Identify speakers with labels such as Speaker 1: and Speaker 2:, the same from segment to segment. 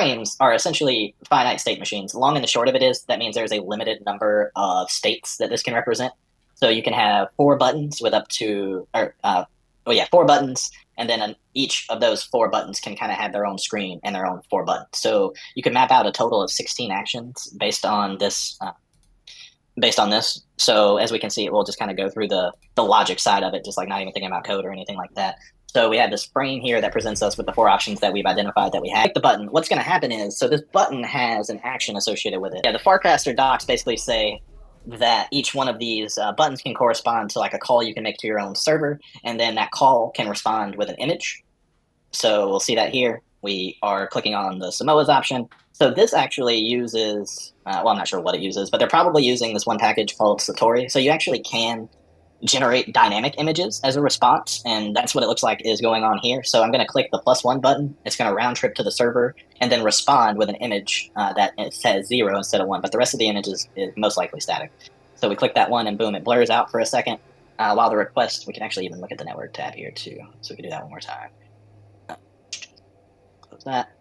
Speaker 1: frames are essentially finite state machines. Long and the short of it is that means there's a limited number of states that this can represent. So you can have four buttons with up to, or oh yeah, four buttons, and then each of those four buttons can kind of have their own screen and their own four buttons. So you can map out a total of 16 actions based on this. Based on this, so as we can see, we'll just kind of go through the logic side of it, just like not even thinking about code or anything like that. So we have this frame here that presents us with the four options that we've identified that we have. Click the button. What's going to happen is, so this button has an action associated with it. Yeah, the Farcaster docs basically say that each one of these buttons can correspond to like a call you can make to your own server, and then that call can respond with an image. So we'll see that here. We are clicking on the Samoa's option. So this actually uses, well, I'm not sure what it uses, but they're probably using this one package called Satori. So you actually can generate dynamic images as a response, and that's what it looks like is going on here. So I'm going to click the +1 button. It's going to round trip to the server and then respond with an image that it says 0 instead of 1, but the rest of the image is most likely static. So we click that one and boom, it blurs out for a second. While the request, we can actually even look at the network tab here too. So we can do that one more time. Close that.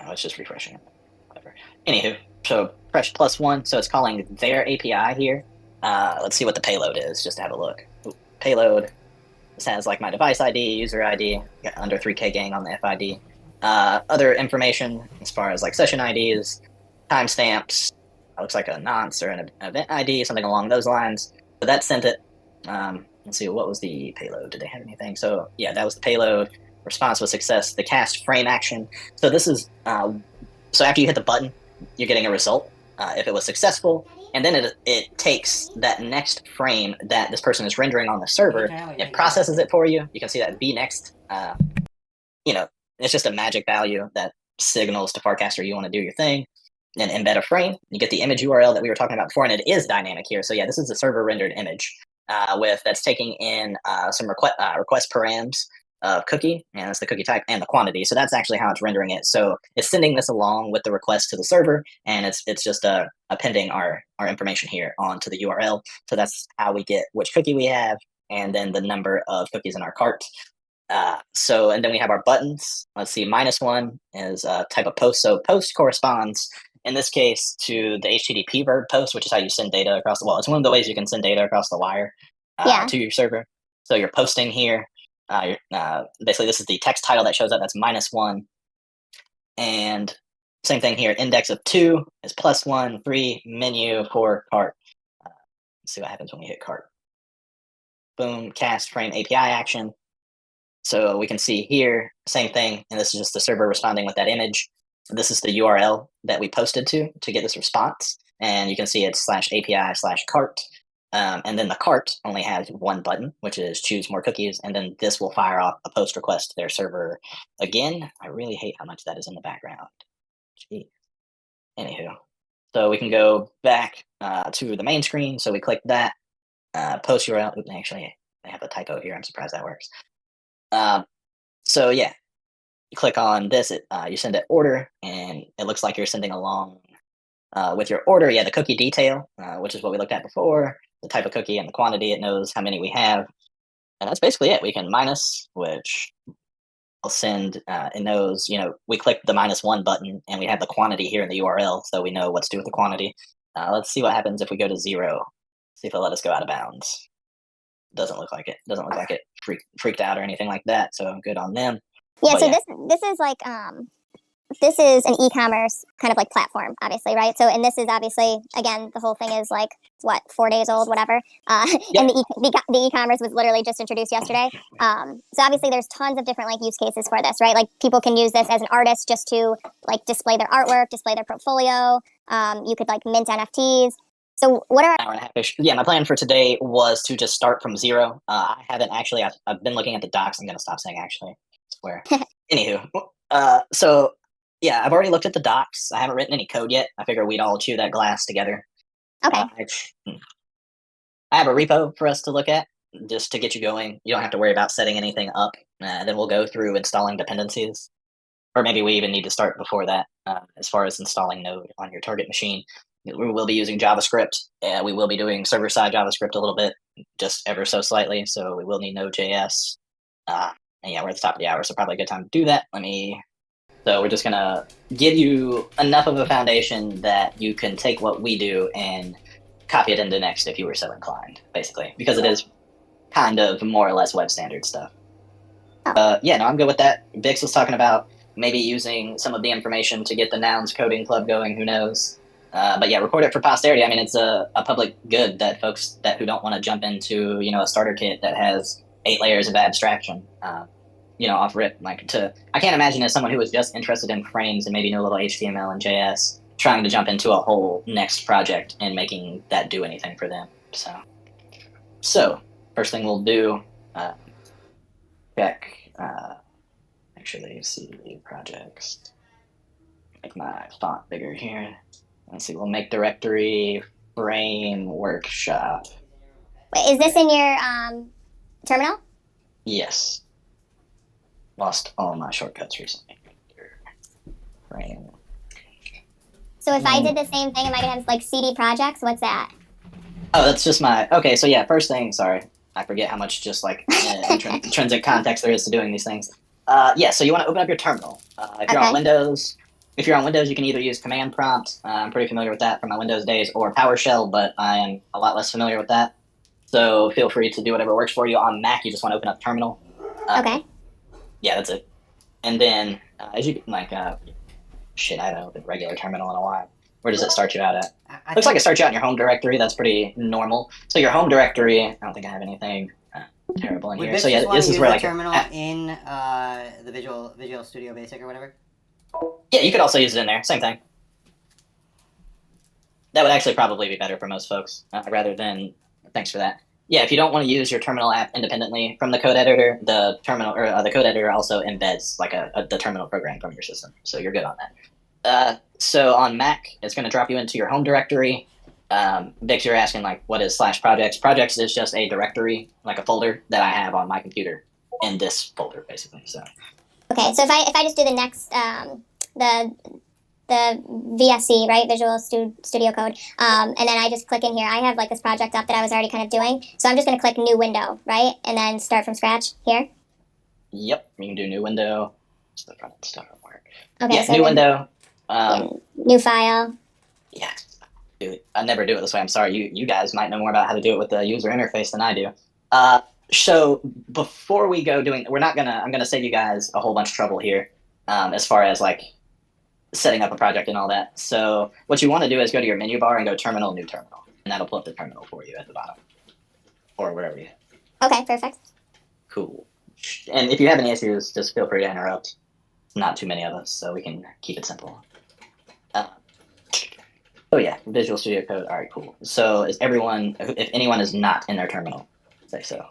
Speaker 1: Oh, it's just refreshing it. Whatever. Anywho, so press +1, so it's calling their API here. Let's see what the payload is, just to have a look. Ooh, payload. This has like my device ID, user ID, got under 3K gang on the FID. Other information as far as like session IDs, timestamps. Looks like a nonce or an event ID, something along those lines. So that sent it. Let's see, what was the payload? Did they have anything? So yeah, that was the payload. Response was success. The cast frame action. So this is so after you hit the button, you're getting a result if it was successful, and then it takes that next frame that this person is rendering on the server, it processes it for you. You can see that vNext. You know, it's just a magic value that signals to Farcaster you want to do your thing, and embed a frame. You get the image URL that we were talking about before, and it is dynamic here. So yeah, this is a server rendered image with that's taking in some request params of cookie, and that's the cookie type and the quantity. So that's actually how it's rendering it. So it's sending this along with the request to the server, and it's just appending our information here onto the URL. So that's how we get which cookie we have, and then the number of cookies in our cart. So, and then we have our buttons. Let's see, -1 is a type of post. So post corresponds in this case to the HTTP verb post, which is how you send data across the wall. It's one of the ways you can send data across the wire to your server. So you're posting here. Basically, this is the text title that shows up. That's -1. And same thing here. Index of 2 is +1, 3, menu, 4, cart. Let's see what happens when we hit cart. Boom, cast frame API action. So we can see here, same thing. And this is just the server responding with that image. This is the URL that we posted to get this response. And you can see it's /API/cart. And then the cart only has one button, which is choose more cookies. And then this will fire off a post request to their server again. I really hate how much that is in the background. Jeez. Anywho, so we can go back to the main screen. So we click that post URL. Oops, actually, I have a typo here. I'm surprised that works. So yeah, you click on this, you send it order, and it looks like you're sending along with your order. Yeah, the cookie detail, which is what we looked at before, the type of cookie and the quantity. It knows how many we have, and that's basically it. We can minus, which will send. It knows, we click the -1 button, and we have the quantity here in the URL, so we know what to do with the quantity. Let's see what happens if we go to 0. See if it'll let us go out of bounds. Doesn't look like it. Doesn't look like it freaked out or anything like that. So good on them.
Speaker 2: Yeah. But so yeah. This is like this is an e-commerce kind of like platform, obviously, right? So, and this is obviously, again, the whole thing is like, what, 4 days old, whatever. Yep. And the e-commerce was literally just introduced yesterday. So obviously there's tons of different like use cases for this, right? Like people can use this as an artist just to like display their artwork, display their portfolio. You could like mint NFTs. So what are
Speaker 1: hour and a half-ish. Yeah, my plan for today was to just start from 0. I haven't actually, I've been looking at the docs. I'm going to stop saying actually, I swear. Anywho, so yeah, I've already looked at the docs. I haven't written any code yet. I figure we'd all chew that glass together.
Speaker 2: Okay.
Speaker 1: I have a repo for us to look at just to get you going. You don't have to worry about setting anything up. Then we'll go through installing dependencies. Or maybe we even need to start before that as far as installing Node on your target machine. We will be using JavaScript. We will be doing server-side JavaScript a little bit, just ever so slightly. So we will need Node.js. And yeah, we're at the top of the hour, so probably a good time to do that. Let me So we're just gonna give you enough of a foundation that you can take what we do and copy it into Next if you were so inclined, basically, because it is kind of more or less web standard stuff. Yeah, no, I'm good with that. Bix was talking about maybe using some of the information to get the Nouns coding club going. Who knows? But yeah, record it for posterity. I mean, it's a public good that folks that who don't want to jump into a starter kit that has 8 layers of abstraction, off rip. I can't imagine as someone who was just interested in frames and maybe know a little HTML and JS trying to jump into a whole Next project and making that do anything for them. So first thing we'll do, check. Actually, see projects. Make my font bigger here. Let's see. We'll make directory frame workshop.
Speaker 2: Wait, is this in your terminal?
Speaker 1: Yes. Lost all my shortcuts recently. Frame.
Speaker 2: So if I did the same thing, am I gonna have like CD projects? What's that?
Speaker 1: Oh, that's just my. Okay, so yeah, first thing. Sorry, I forget how much just like intrinsic context there is to doing these things. Yeah, so you want to open up your terminal. If you're on Windows, you can either use command prompt. I'm pretty familiar with that from my Windows days, or PowerShell, but I am a lot less familiar with that. So feel free to do whatever works for you. On Mac, you just want to open up terminal.
Speaker 2: Okay.
Speaker 1: Yeah, that's it. And then as you shit, I haven't opened regular terminal in a while. Where does it start you out at? Looks like it starts you out in your home directory. That's pretty normal. So your home directory, I don't think I have anything terrible in here. So yeah, this is where like
Speaker 3: terminal in the Visual Studio Basic or whatever.
Speaker 1: Yeah, you could also use it in there. Same thing. That would actually probably be better for most folks, rather than. Thanks for that. Yeah, if you don't want to use your terminal app independently from the code editor, the terminal or the code editor also embeds like the terminal program from your system, so you're good on that. So on Mac, it's going to drop you into your home directory. Vix, you're asking like, what is /projects? Projects is just a directory, like a folder that I have on my computer in this folder, basically. So.
Speaker 2: Okay, so if I just do the next the VSC, right, Visual Studio Code, and then I just click in here. I have like this project up that I was already kind of doing, so I'm just going to click New Window, right, and then start from scratch here.
Speaker 1: Yep, you can do New Window. The front end stuff will work.
Speaker 2: Okay,
Speaker 1: yeah,
Speaker 2: so
Speaker 1: New Window.
Speaker 2: New file.
Speaker 1: Yeah, I never do it this way. I'm sorry. You guys might know more about how to do it with the user interface than I do. So before we go doing, I'm gonna save you guys a whole bunch of trouble here, as far as like setting up a project and all that. So what you want to do is go to your menu bar and go Terminal, New Terminal, and that'll pull up the terminal for you at the bottom, or wherever you.
Speaker 2: Okay, perfect.
Speaker 1: Cool. And if you have any issues, just feel free to interrupt. Not too many of us, so we can keep it simple. Oh yeah, Visual Studio Code. All right, cool. So is everyone? If anyone is not in their terminal, say so.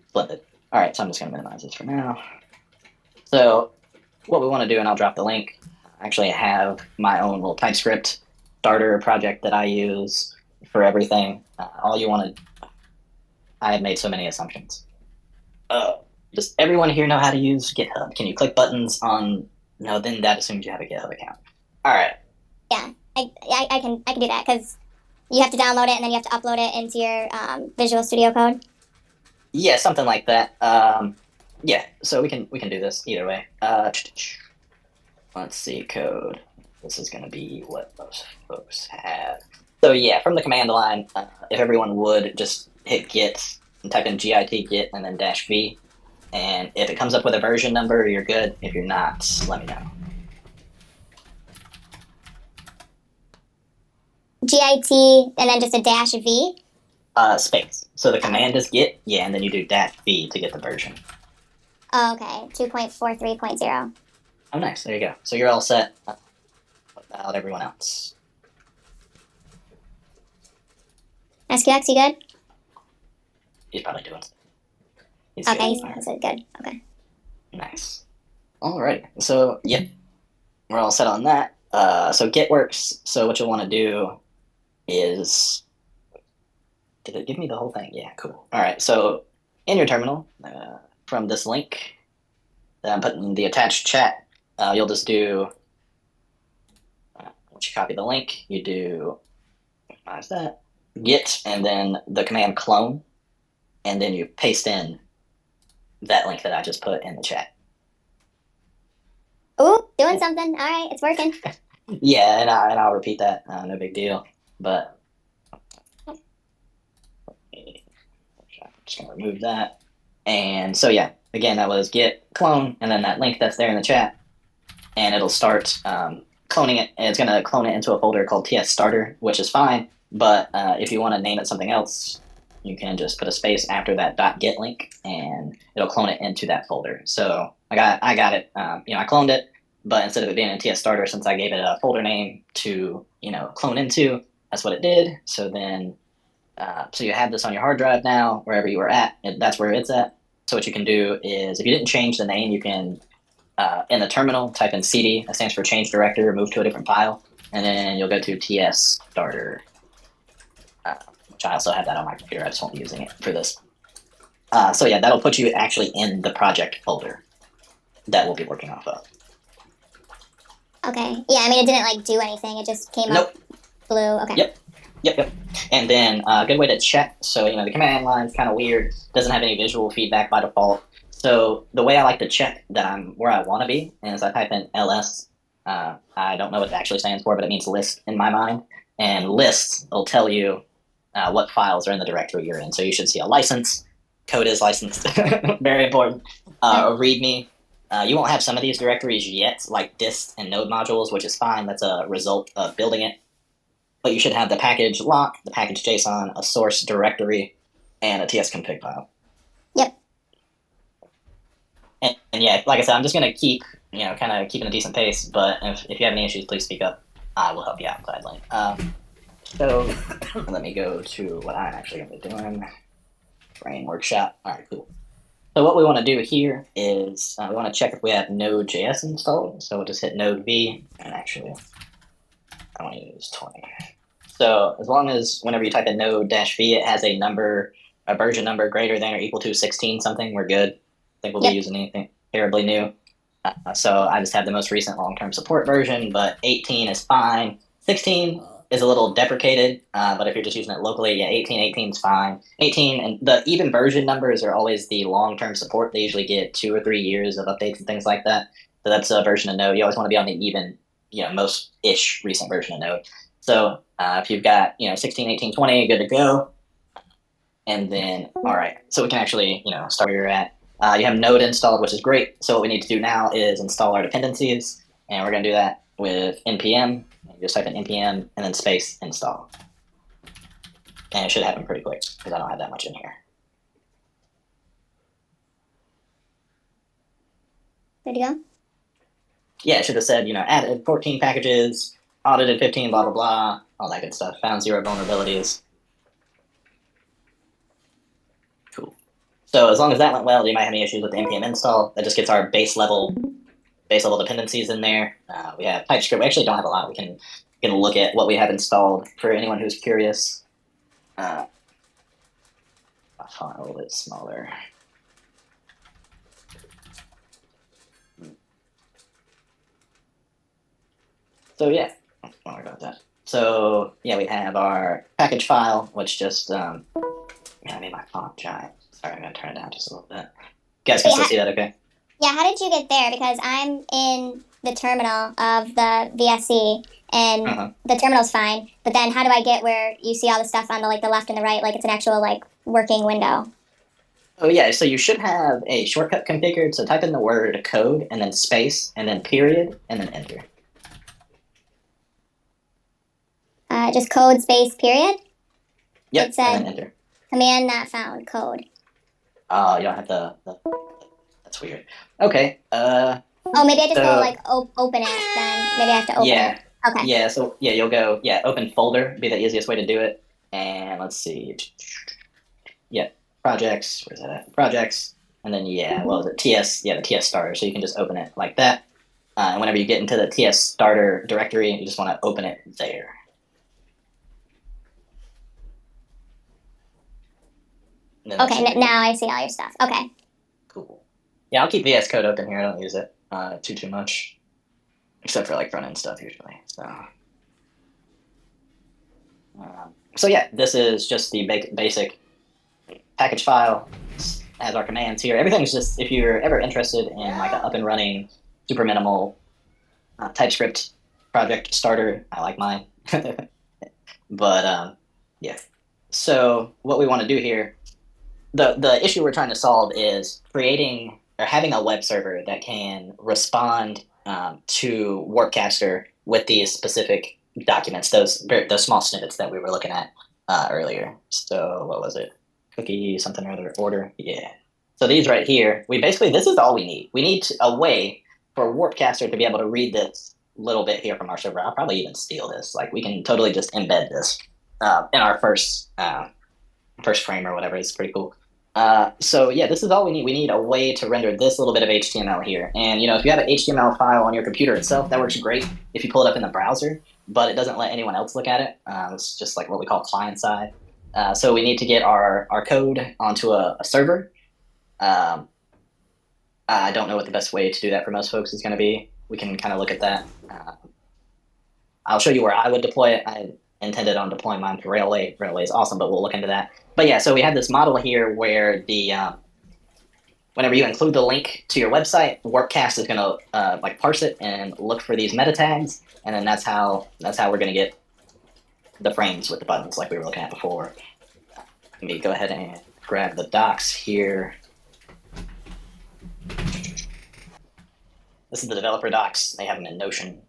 Speaker 1: Splendid. All right, so I'm just gonna minimize this for now. So what we want to do, and I'll drop the link. I actually have my own little TypeScript starter project that I use for everything. All you want to. I have made so many assumptions. Does everyone here know how to use GitHub? Can you click buttons on? No, then that assumes you have a GitHub account. All right.
Speaker 2: Yeah, I can do that because you have to download it and then you have to upload it into your Visual Studio Code.
Speaker 1: Yeah, something like that. Yeah, so we can do this either way. Let's see, code. This is going to be what most folks have. So yeah, from the command line, if everyone would just hit git and type in git git and then -v, and if it comes up with a version number, you're good. If you're not, let me know.
Speaker 2: GIT and then just a -v.
Speaker 1: Space. So the command is git, yeah, and then you do -v to get the version.
Speaker 2: Oh, okay, 2.43.0.
Speaker 1: Oh, nice. There you go. So you're all set. What about everyone else?
Speaker 2: SQX, you good?
Speaker 1: He's probably doing.
Speaker 2: Okay, he's good. Okay.
Speaker 1: Nice. All right. So yeah, we're all set on that. So Git works. So what you'll want to do is, did it give me the whole thing? Yeah, cool. All right. So in your terminal, from this link that I'm putting in the attached chat, you'll just do. Once you copy the link, you do. Minimize that. Git and then the command clone, and then you paste in that link that I just put in the chat.
Speaker 2: Doing something. All right, it's working.
Speaker 1: Yeah, and I'll repeat that. No big deal. But I'm just gonna remove that. And so yeah, again, that was git clone, and then that link that's there in the chat, and it'll start cloning it. And it's gonna clone it into a folder called TS Starter, which is fine. But if you want to name it something else, you can just put a space after that .git link, and it'll clone it into that folder. So I got it. I cloned it, but instead of it being in TS Starter, since I gave it a folder name to clone into, that's what it did. So then, so you have this on your hard drive now, wherever you were at, that's where it's at. So what you can do is, if you didn't change the name, you can in the terminal type in cd, that stands for change directory, or move to a different file, and then you'll go to TS Starter. Which I also have that on my computer. I just won't be using it for this. So yeah, that'll put you actually in the project folder that we'll be working off of.
Speaker 2: Okay. Yeah, I mean, it didn't like do anything. It just came
Speaker 1: Nope.
Speaker 2: up blue. Okay.
Speaker 1: Yep. And then a good way to check. So the command line is kind of weird. Doesn't have any visual feedback by default. So the way I like to check that I'm where I want to be is I type in ls. I don't know what it actually stands for, but it means list in my mind. And lists will tell you what files are in the directory you're in. So you should see a license. Code is licensed. Very important. A README. You won't have some of these directories yet, like dist and node modules, which is fine. That's a result of building it. But you should have the package lock, the package JSON, a source directory, and a tsconfig file.
Speaker 2: Yep.
Speaker 1: And yeah, like I said, I'm just going to keep, kind of keeping a decent pace. But if you have any issues, please speak up. I will help you out, gladly. So let me go to what I'm actually going to be doing. Brain workshop. All right, cool. So what we want to do here is we want to check if we have Node.js installed. So we'll just hit Node V, and actually, I want to use 20. So as long as whenever you type in Node-V, it has a number, a version number greater than or equal to 16 something, we're good. I think we'll be using anything terribly new. So I just have the most recent long-term support version, but 18 is fine. 16 is a little deprecated, but if you're just using it locally, yeah, 18 is fine. 18, and the even version numbers are always the long-term support. They usually get 2 or 3 years of updates and things like that. So that's a version of Node. You always want to be on the even, most-ish recent version of Node. So if you've got, 16, 18, 20, good to go. And then, all right, so we can actually, start where you're at. You have Node installed, which is great. So what we need to do now is install our dependencies, and we're going to do that with npm. You just type in npm and then space install. And it should happen pretty quick because I don't have that much in here.
Speaker 2: Good to go?
Speaker 1: Yeah, it should have said, added 14 packages, audited 15, blah, blah, blah, all that good stuff. Found 0 vulnerabilities. Cool. So as long as that went well, you might have any issues with the npm install. That just gets our base level dependencies in there. We have TypeScript. We actually don't have a lot. We can look at what we have installed for anyone who's curious. My font a little bit smaller. So yeah, don't worry about that. So yeah, we have our package file, which just I made my font giant. Sorry, I'm gonna turn it down just a little bit. You guys can still see that, okay?
Speaker 2: Yeah, how did you get there? Because I'm in the terminal of the VSC, and the terminal's fine. But then how do I get where you see all the stuff on the the left and the right, like it's an actual working window?
Speaker 1: Oh yeah, so you should have a shortcut configured. So type in the word code and then space and then period and then enter.
Speaker 2: Just code space period?
Speaker 1: Yep,
Speaker 2: It said
Speaker 1: and then enter.
Speaker 2: command not found code.
Speaker 1: Oh, you don't have the that's weird. Okay.
Speaker 2: Oh, maybe I just go open it then. Maybe I have to open it. Okay.
Speaker 1: Yeah, so yeah, you'll go open folder, be the easiest way to do it. And let's see. Yeah, projects, where's that at? Projects, and then what was it? TS, the TS starter. So you can just open it like that. And whenever you get into the TS starter directory, you just want to open it there.
Speaker 2: Okay, now I see all your stuff. Okay.
Speaker 1: Cool. Yeah, I'll keep VS Code open here. I don't use it too much, except for front end stuff usually. So yeah, this is just the basic package file. It has our commands here. Everything's just, if you're ever interested in an up and running, super minimal TypeScript project starter. I like mine. But yeah. So what we want to do here, the issue we're trying to solve is creating or having a web server that can respond to Warpcaster with these specific documents, those small snippets that we were looking at earlier. So what was it? Cookie something or other order. Yeah. So these right here, this is all we need. We need a way for Warpcaster to be able to read this little bit here from our server. I'll probably even steal this. Like we can totally just embed this in our first frame or whatever. It's pretty cool. So yeah, this is all we need. We need a way to render this little bit of HTML here. And if you have an HTML file on your computer itself, that works great if you pull it up in the browser, but it doesn't let anyone else look at it. It's just like what we call client side. So we need to get our code onto a server. I don't know what the best way to do that for most folks is going to be. We can kind of look at that. I'll show you where I would deploy it. I intended on deploying mine to Railway. Railway is awesome, but we'll look into that. But yeah, so we have this model here where whenever you include the link to your website, Warpcast is going to like parse it and look for these meta tags, and then that's how we're going to get the frames with the buttons like we were looking at before. Let me go ahead and grab the docs here. This is the developer docs. They have them in Notion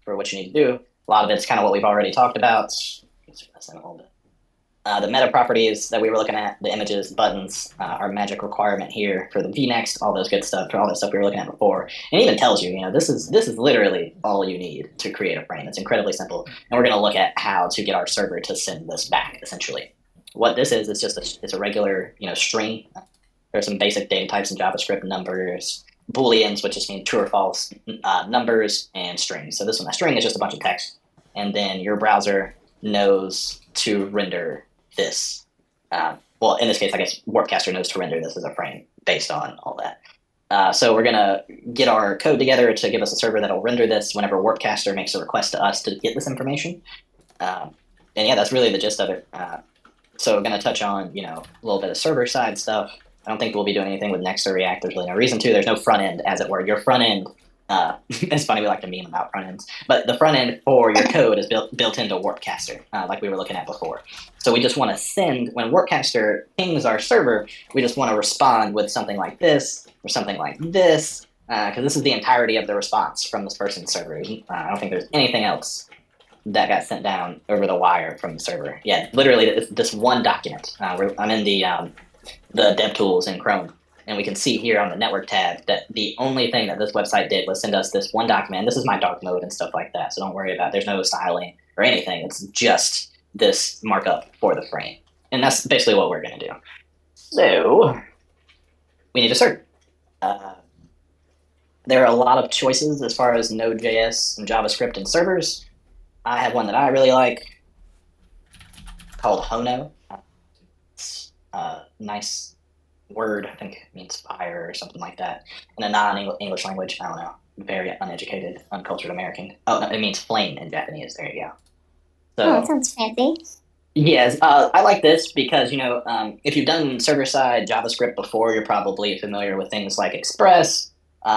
Speaker 1: for what you need to do. A lot of it's kind of what we've already talked about. The meta properties that we were looking at, the images, buttons, our magic requirement here for the vNext, all those good stuff, for all that stuff we were looking at before. And it even tells you, this is literally all you need to create a frame. It's incredibly simple. And we're going to look at how to get our server to send this back, essentially. What this is just it's a regular, string. There's some basic data types in JavaScript, numbers, Booleans, which just mean true or false, numbers, and strings. So a string is just a bunch of text. And then your browser knows to render this. Well, in this case, I guess Warpcaster knows to render this as a frame based on all that. So we're going to get our code together to give us a server that'll render this whenever Warpcaster makes a request to us to get this information. And yeah, that's really the gist of it. So we're going to touch on, a little bit of server side stuff. I don't think we'll be doing anything with Next or React. There's really no reason to. There's no front end, as it were. Your front end, it's funny, we like to meme about front ends, but the front end for your code is built into Warpcaster, like we were looking at before. So we just want to send, when Warpcaster pings our server, we just want to respond with something like this or something like this, because this is the entirety of the response from this person's server. I don't think there's anything else that got sent down over the wire from the server. Yeah, literally this one document. I'm in the DevTools in Chrome, and we can see here on the network tab that the only thing that this website did was send us this one document. And this is my dark mode and stuff like that, so don't worry about it. There's no styling or anything. It's just this markup for the frame. And that's basically what we're going to do. So we need a server. There are a lot of choices as far as Node.js and JavaScript and servers. I have one that I really like called Hono. It's a nice word, I think it means fire or something like that, in a non-English language. I don't know. Very uneducated, uncultured American. Oh, no, it means flame in Japanese. There you go. So,
Speaker 2: that sounds fancy.
Speaker 1: Yes, I like this because, if you've done server-side JavaScript before, you're probably familiar with things like Express,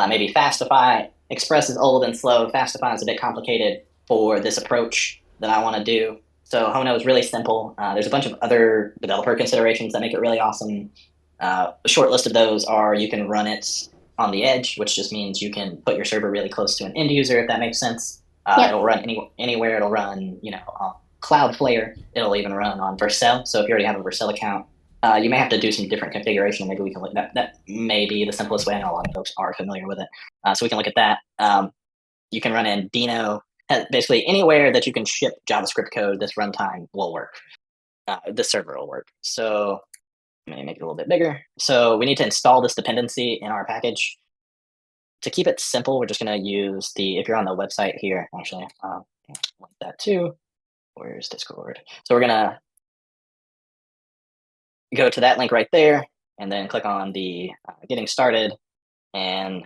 Speaker 1: maybe Fastify. Express is old and slow. Fastify is a bit complicated for this approach that I want to do. So Hono is really simple. There's a bunch of other developer considerations that make it really awesome. A short list of those are you can run it on the edge, which just means you can put your server really close to an end user, if that makes sense.
Speaker 2: Yep.
Speaker 1: It'll run anywhere. It'll run, on Cloudflare. It'll even run on Vercel. So if you already have a Vercel account, you may have to do some different configuration. Maybe we can look at that. That may be the simplest way. I know a lot of folks are familiar with it. So we can look at that. You can run in Deno. Basically, anywhere that you can ship JavaScript code, this runtime will work. This server will work. So let me make it a little bit bigger. So we need to install this dependency in our package. To keep it simple, we're just going to use if you're on the website here, actually, like that too. Where's Discord? So we're going to go to that link right there and then click on the getting started. And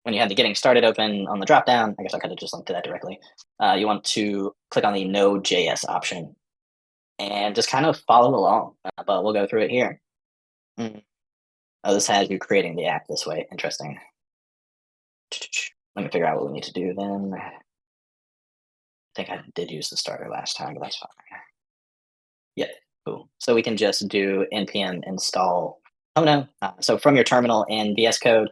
Speaker 1: when you have the getting started open on the dropdown, I guess I could have just linked to that directly. You want to click on the Node.js option and just kind of follow along, but we'll go through it here. Oh, this has you creating the app this way. Interesting. let me figure out what we need to do then. I think I did use the starter last time, but that's fine. Yep, cool. So we can just do npm install Hono. So from your terminal in VS Code,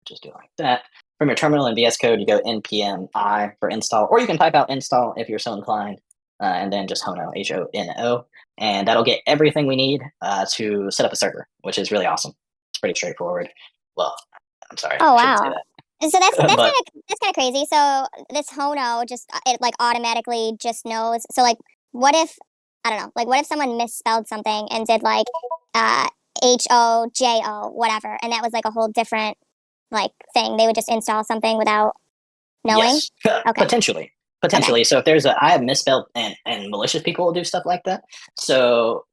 Speaker 1: just do it like that. From your terminal in VS Code, you go npm I for install, or you can type out install if you're so inclined, and then just Hono, Hono, and that'll get everything we need to set up a server, which is really awesome. It's pretty straightforward. Well, I'm sorry.
Speaker 2: Oh
Speaker 1: I shouldn't say
Speaker 2: wow.
Speaker 1: that.
Speaker 2: So that's
Speaker 1: But
Speaker 2: kind of crazy. So this Hono just it like automatically just knows. So like, what if I don't know, like what if someone misspelled something and did like HOJO whatever, and that was like a whole different like thing. They would just install something without knowing.
Speaker 1: yes,
Speaker 2: Okay.
Speaker 1: potentially. So if there's I have misspelled and malicious people will do stuff like that. So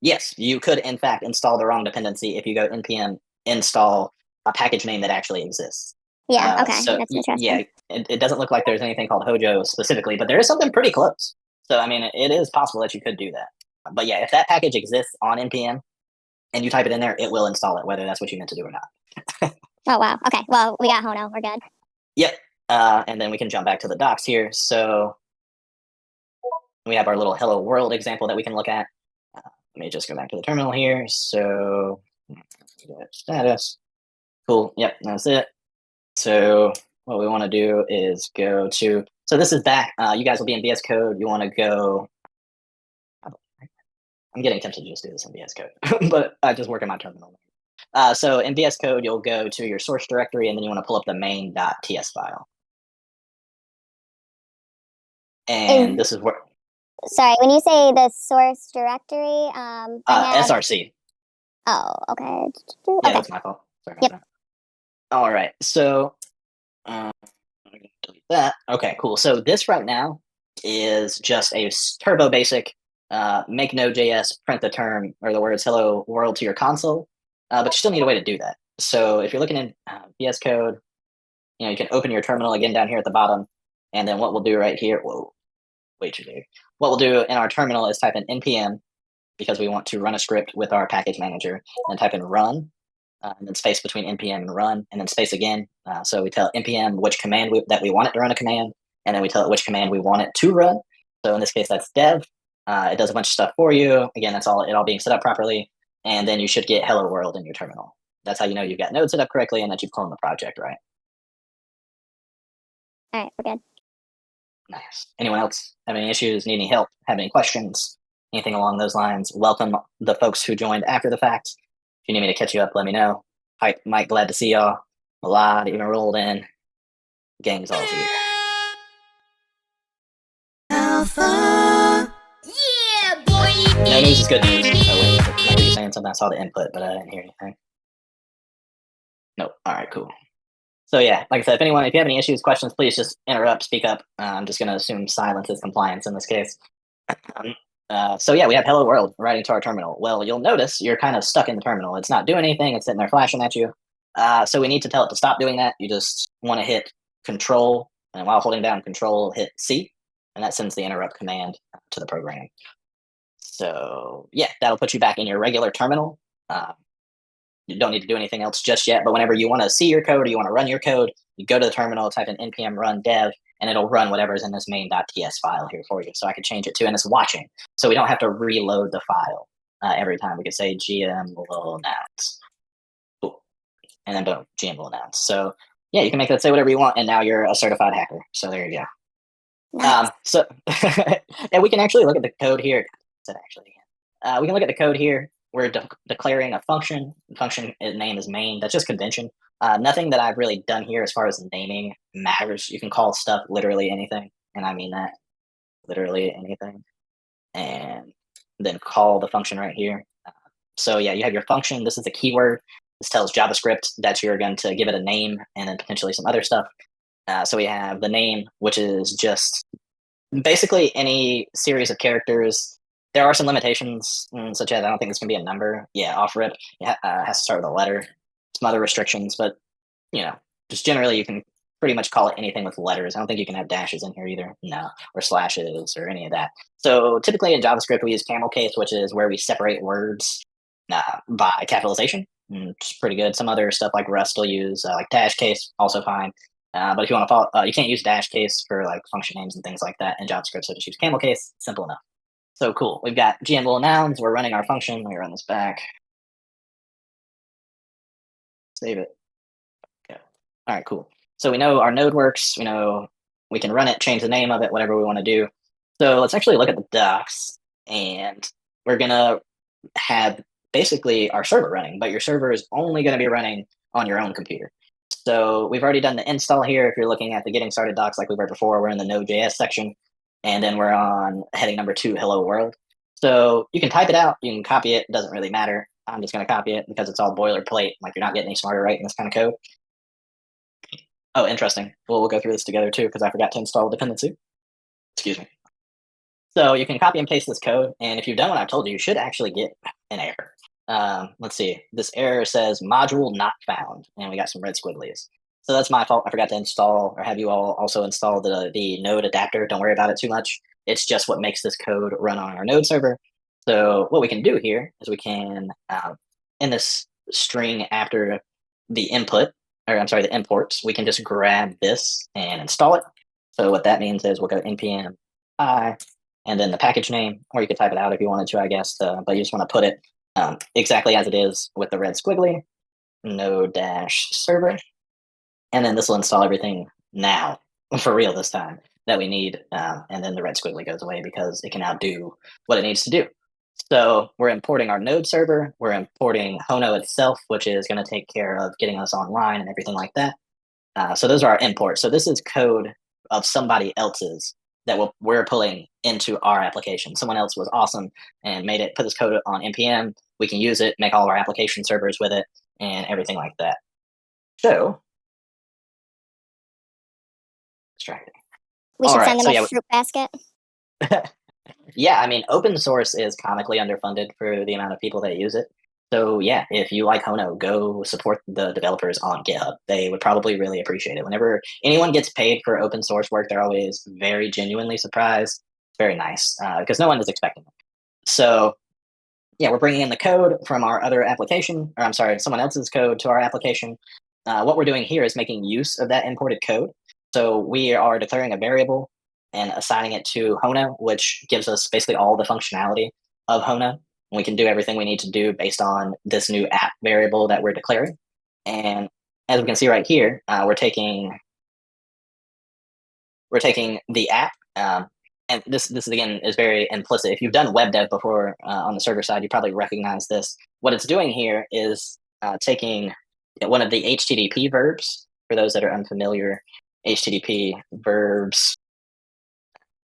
Speaker 1: yes, you could in fact install the wrong dependency if you go npm install a package name that actually exists.
Speaker 2: Yeah. Okay.
Speaker 1: So
Speaker 2: That's interesting.
Speaker 1: yeah, it doesn't look like there's anything called Hojo specifically, but there is something pretty close. So I mean, it is possible that you could do that. But yeah, if that package exists on npm and you type it in there, it will install it, whether that's what you meant to do or not.
Speaker 2: Oh wow. Okay. Well, we got Hono. We're good.
Speaker 1: Yep. And then we can jump back to the docs here. So we have our little hello world example that we can look at. Let me just go back to the terminal here. So status. Cool. Yep, that's it. So what we want to do is go to, so this is back. You guys will be in VS Code. You want to go, I'm getting tempted to just do this in VS Code, but I just work in my terminal. So in VS Code, you'll go to your source directory, and then you want to pull up the main.ts file. And this is where.
Speaker 2: Sorry, when you say the source directory, I have
Speaker 1: SRC.
Speaker 2: Oh, okay.
Speaker 1: Yeah,
Speaker 2: Okay.
Speaker 1: that's my fault. Sorry about that. All right, so I'm gonna delete that. Okay, cool. So this right now is just a turbo basic make Node.js print the term or the words hello world to your console, but you still need a way to do that. So if you're looking in VS Code, you can open your terminal again down here at the bottom, and then what we'll do right here, whoa, way too big. What we'll do in our terminal is type in npm, because we want to run a script with our package manager, and type in run, and then space between npm and run, and then space again. So we tell npm which command that we want it to run a command, and then we tell it which command we want it to run. So in this case, that's dev. It does a bunch of stuff for you. Again, that's all it all being set up properly, and then you should get hello world in your terminal. That's how you know you've got Node set up correctly and that you've cloned the project right.
Speaker 2: All right, we're good.
Speaker 1: Nice. Anyone else have any issues, need any help, have any questions, anything along those lines? Welcome the folks who joined after the fact. If you need me to catch you up, let me know. Hi, Mike, glad to see y'all. Malad even rolled in. Gang's all here.
Speaker 4: Alpha. Yeah, boy.
Speaker 1: No news is good news. Oh, wait, I heard you saying something. I saw the input, but I didn't hear anything. Nope. All right, cool. So yeah, like I said, if you have any issues, questions, please just interrupt, speak up. I'm just going to assume silence is compliance in this case. So yeah, we have hello world right into our terminal. Well, you'll notice you're kind of stuck in the terminal. It's not doing anything. It's sitting there flashing at you. So we need to tell it to stop doing that. You just want to hit control, and while holding down control, hit C, and that sends the interrupt command to the program. So yeah, that'll put you back in your regular terminal. You don't need to do anything else just yet, but whenever you want to see your code or you want to run your code, you go to the terminal, type in npm run dev, and it'll run whatever's in this main.ts file here for you. So I could change it to, and it's watching. So we don't have to reload the file every time. We could say gm will announce. Cool. And then boom, gm will announce. So yeah, you can make that say whatever you want, and now you're a certified hacker. So there you go.
Speaker 2: Nice.
Speaker 1: So and we can actually look at the code here. We can look at the code here. We're declaring a function. The function name is main. That's just convention. Nothing that I've really done here as far as naming matters. You can call stuff literally anything, and I mean that literally anything, and then call the function right here. So yeah, you have your function. This is a keyword. This tells JavaScript that you're going to give it a name and then potentially some other stuff. So we have the name, which is just basically any series of characters. There are some limitations, such as I don't think this can be a number. Yeah, off rip, it has to start with a letter. Some other restrictions, but just generally you can pretty much call it anything with letters. I don't think you can have dashes in here either, no, or slashes or any of that. So typically in JavaScript we use camel case, which is where we separate words by capitalization. It's pretty good. Some other stuff like Rust will use like dash case, also fine. But if you want to follow, you can't use dash case for like function names and things like that in JavaScript. So just use camel case. Simple enough. So cool. We've got GNL nouns. We're running our function. Let me run this back. Save it. Okay. All right, cool. So we know our node works. We know we can run it, change the name of it, whatever we want to do. So let's actually look at the docs, and we're gonna have basically our server running, but your server is only going to be running on your own computer. So we've already done the install here. If you're looking at the getting started docs like we were before, we're in the Node.js section, and then we're on heading number 2, hello world. So you can type it out, you can copy it, doesn't really matter. I'm just going to copy it because it's all boilerplate. Like, you're not getting any smarter writing this kind of code. Oh, interesting. Well, we'll go through this together too because I forgot to install dependency. Excuse me. So you can copy and paste this code, and if you've done what I've told you, you should actually get an error. Let's see. This error says module not found, and we got some red squigglies. So that's my fault. I forgot to install, or have you all also install the node adapter. Don't worry about it too much. It's just what makes this code run on our node server. So what we can do here is we can, in this string after the input, or I'm sorry, the imports, we can just grab this and install it. So what that means is we'll go npm I, and then the package name, or you could type it out if you wanted to, I guess, but you just want to put it exactly as it is with the red squiggly, node-server, and then this will install everything now, for real this time, that we need, and then the red squiggly goes away because it can now do what it needs to do. So we're importing our node server, we're importing Hono itself, which is going to take care of getting us online and everything like that. So those are our imports. So this is code of somebody else's that we're pulling into our application. Someone else was awesome and made it, put this code on npm. We can use it, make all of our application servers with it, and everything like that. So, distracted.
Speaker 2: We should
Speaker 1: All right,
Speaker 2: send them
Speaker 1: so
Speaker 2: a
Speaker 1: yeah,
Speaker 2: fruit basket.
Speaker 1: Yeah, I mean, open source is comically underfunded for the amount of people that use it. So yeah, if you like Hono, go support the developers on GitHub. They would probably really appreciate it. Whenever anyone gets paid for open source work, they're always very genuinely surprised. It's very nice because no one is expecting it. So yeah, we're bringing in the code from our other application, or I'm sorry, someone else's code to our application. What we're doing here is making use of that imported code. So we are declaring a variable and assigning it to Hono, which gives us basically all the functionality of Hono. We can do everything we need to do based on this new app variable that we're declaring. And as we can see right here, we're taking the app, and this again is very implicit. If you've done web dev before on the server side, you probably recognize this. What it's doing here is taking one of the HTTP verbs. For those that are unfamiliar, HTTP verbs,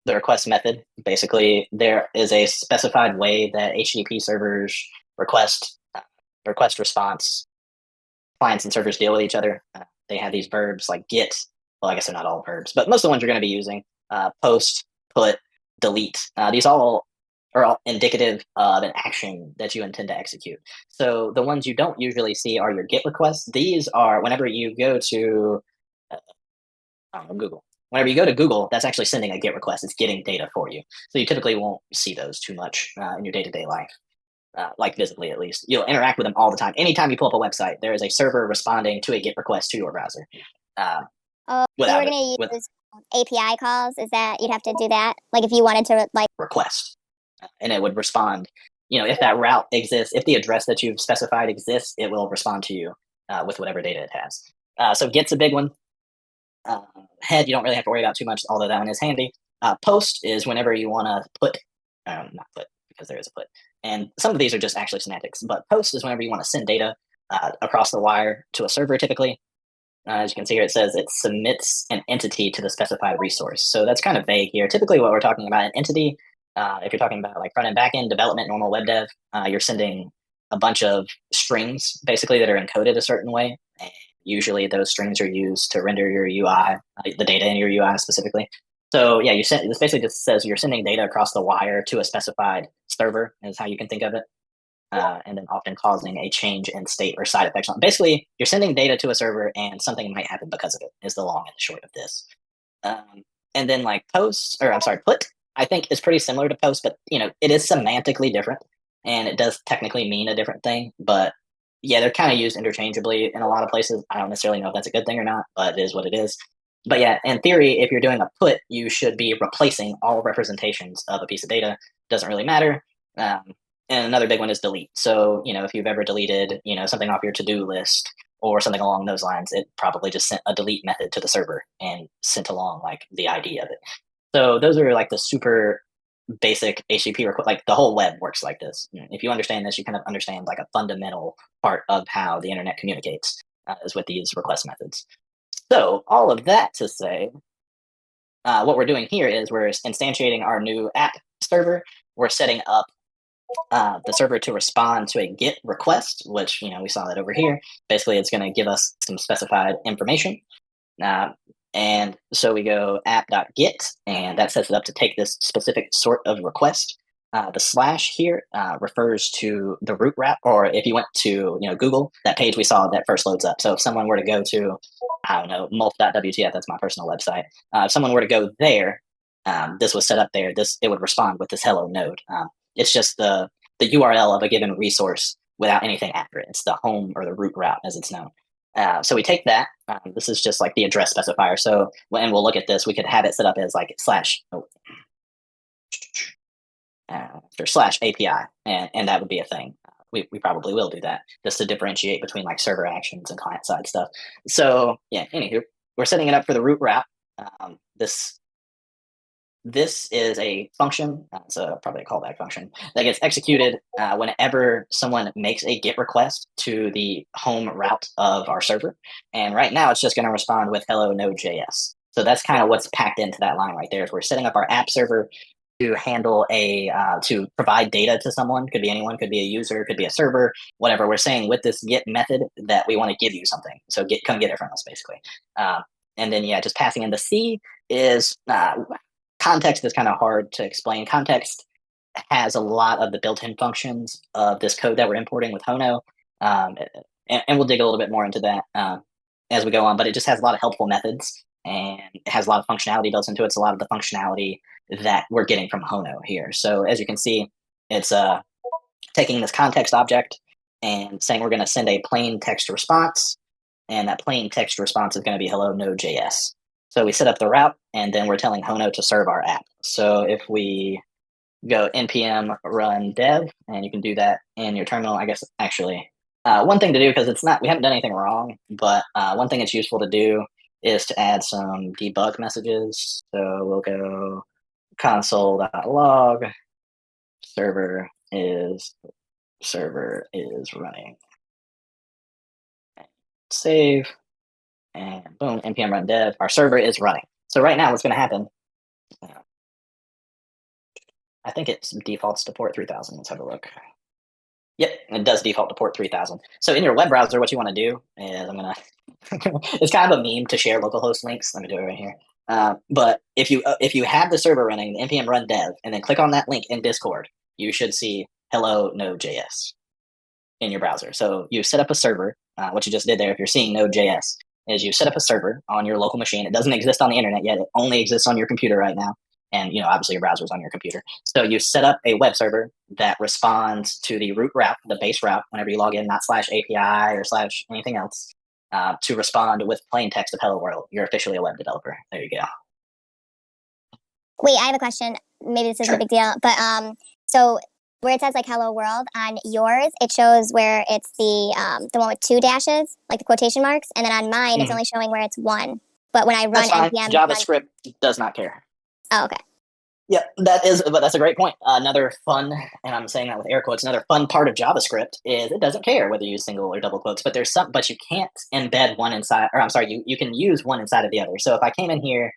Speaker 1: the request method. Basically, there is a specified way that HTTP servers request response clients and servers deal with each other. They have these verbs like get. Well, I guess they're not all verbs, but most of the ones you're going to be using: post, put, delete. These all are all indicative of an action that you intend to execute. So the ones you don't usually see are your get requests. These are whenever you go to Google. Whenever you go to Google, that's actually sending a GET request. It's getting data for you. So you typically won't see those too much in your day-to-day life, like visibly at least. You'll interact with them all the time. Anytime you pull up a website, there is a server responding to a GET request to your browser.
Speaker 2: Oh, you were going to use API calls? Is that you'd have to do that? Like if you wanted to
Speaker 1: request, and it would respond. If that route exists, if the address that you've specified exists, it will respond to you with whatever data it has. So GET's a big one. Head, you don't really have to worry about too much, although that one is handy. Post is whenever you want to put, not put, because there is a put. And some of these are just actually semantics, but post is whenever you want to send data across the wire to a server, typically. As you can see here, it says it submits an entity to the specified resource. So that's kind of vague here. Typically what we're talking about, an entity, if you're talking about like front-end, back-end, development, normal web dev, you're sending a bunch of strings, basically, that are encoded a certain way. And usually those strings are used to render your UI, the data in your UI specifically. So yeah, this basically just says you're sending data across the wire to a specified server is how you can think of it. And then often causing a change in state or side effects. Basically, you're sending data to a server and something might happen because of it is the long and the short of this. And then like put, I think is pretty similar to post, but it is semantically different and it does technically mean a different thing, but yeah, they're kind of used interchangeably in a lot of places. I don't necessarily know if that's a good thing or not, but it is what it is. But yeah, in theory, if you're doing a put, you should be replacing all representations of a piece of data. Doesn't really matter. Um, and another big one is delete. So, if you've ever deleted, something off your to-do list or something along those lines, it probably just sent a delete method to the server and sent along like the ID of it. So those are like the super basic HTTP request. Like the whole web works like this. If you understand this, you kind of understand like a fundamental part of how the internet communicates is with these request methods. So all of that to say, what we're doing here is we're instantiating our new app server. We're setting up the server to respond to a GET request, which we saw that over here. Basically, it's going to give us some specified information. And so we go app.get, and that sets it up to take this specific sort of request. The slash here refers to the root route, or if you went to Google, that page we saw that first loads up. So if someone were to go to, I don't know, mulf.wtf, that's my personal website. If someone were to go there, this was set up there. It would respond with this hello node. It's just the URL of a given resource without anything after it. It's the home or the root route as it's known. So we take that. This is just like the address specifier. So when we'll look at this, we could have it set up as like slash or slash API, and that would be a thing. We probably will do that just to differentiate between like server actions and client side stuff. So yeah, anywho, we're setting it up for the root route. This is a function, so probably a callback function, that gets executed whenever someone makes a GET request to the home route of our server. And right now, it's just going to respond with hello Node.js. So that's kind of what's packed into that line right there. Is we're setting up our app server to handle to provide data to someone. Could be anyone, could be a user, could be a server, whatever. We're saying with this GET method that we want to give you something. So come get it from us, basically. And then, yeah, just passing in the C is... context is kind of hard to explain. Context has a lot of the built-in functions of this code that we're importing with Hono, and we'll dig a little bit more into that as we go on. But it just has a lot of helpful methods, and it has a lot of functionality built into it. It's a lot of the functionality that we're getting from Hono here. So as you can see, it's taking this context object and saying we're going to send a plain text response, and that plain text response is going to be hello Node.js. So we set up the route, and then we're telling Hono to serve our app. So if we go npm run dev, and you can do that in your terminal, I guess actually, one thing to do, because we haven't done anything wrong, but one thing it's useful to do is to add some debug messages. So we'll go console.log, server is running. Save. And boom, npm run dev, our server is running. So right now what's going to happen, I think it defaults to port 3000. Let's have a look. Yep, it does default to port 3000. So in your web browser, what you want to do is it's kind of a meme to share localhost links. Let me do it right here. But if you have the server running, the npm run dev, and then click on that link in Discord, you should see hello Node.js in your browser. So you set up a server, what you just did there, if you're seeing Node.js, is you set up a server on your local machine. It doesn't exist on the internet yet. It only exists on your computer right now. And, obviously your browser's on your computer. So you set up a web server that responds to the root route, the base route, whenever you log in, not slash API or slash anything else, to respond with plain text of hello world. You're officially a web developer. There you go.
Speaker 2: Wait, I have a question. Maybe this isn't a big deal, but so where it says like hello world on yours, it shows where it's the one with 2 dashes, like the quotation marks, and then on mine it's only showing where it's 1. But when I run npm,
Speaker 1: JavaScript does not care.
Speaker 2: Oh, okay.
Speaker 1: Yeah, that's a great point. Another fun, and I'm saying that with air quotes, another fun part of JavaScript is it doesn't care whether you use single or double quotes, but but you can't embed one inside, or I'm sorry, you can use one inside of the other. So if I came in here,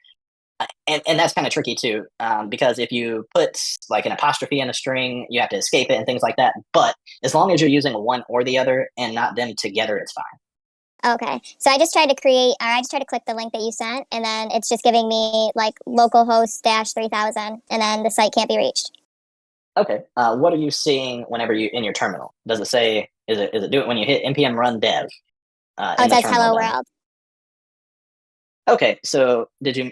Speaker 1: and that's kind of tricky too, because if you put like an apostrophe in a string, you have to escape it and things like that. But as long as you're using one or the other and not them together, it's fine.
Speaker 2: Okay, so I just tried to click the link that you sent, and then it's just giving me like localhost -3000, and then the site can't be reached.
Speaker 1: Okay, what are you seeing whenever you in your terminal? Does it say? Is it do it when you hit npm run dev?
Speaker 2: It says hello world.
Speaker 1: Okay, so did you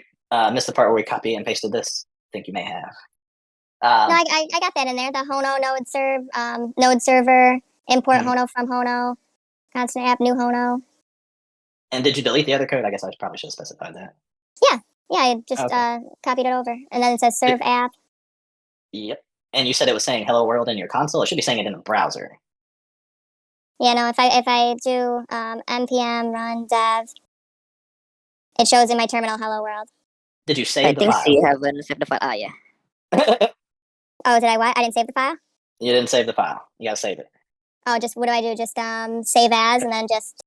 Speaker 1: miss the part where we copy and pasted this? I think you may have.
Speaker 2: No, I got that in there. The Hono node server, import Hono from Hono. constant app, new Hono.
Speaker 1: And did you delete the other code? I guess I probably should have specified that.
Speaker 2: Yeah, I just
Speaker 1: Okay.
Speaker 2: copied it over, and then it says serve app.
Speaker 1: Yep. And you said it was saying hello world in your console. It should be saying it in the browser.
Speaker 2: Yeah, no, if I do npm run dev, it shows in my terminal hello world.
Speaker 1: Did you save
Speaker 5: I
Speaker 1: the
Speaker 5: think
Speaker 1: file?
Speaker 5: she haven't saved the file. Ah, yeah.
Speaker 2: Oh, did I what? I didn't save the file?
Speaker 1: You didn't save the file. You gotta save it.
Speaker 2: Oh, just what do I do? Just save as and then just.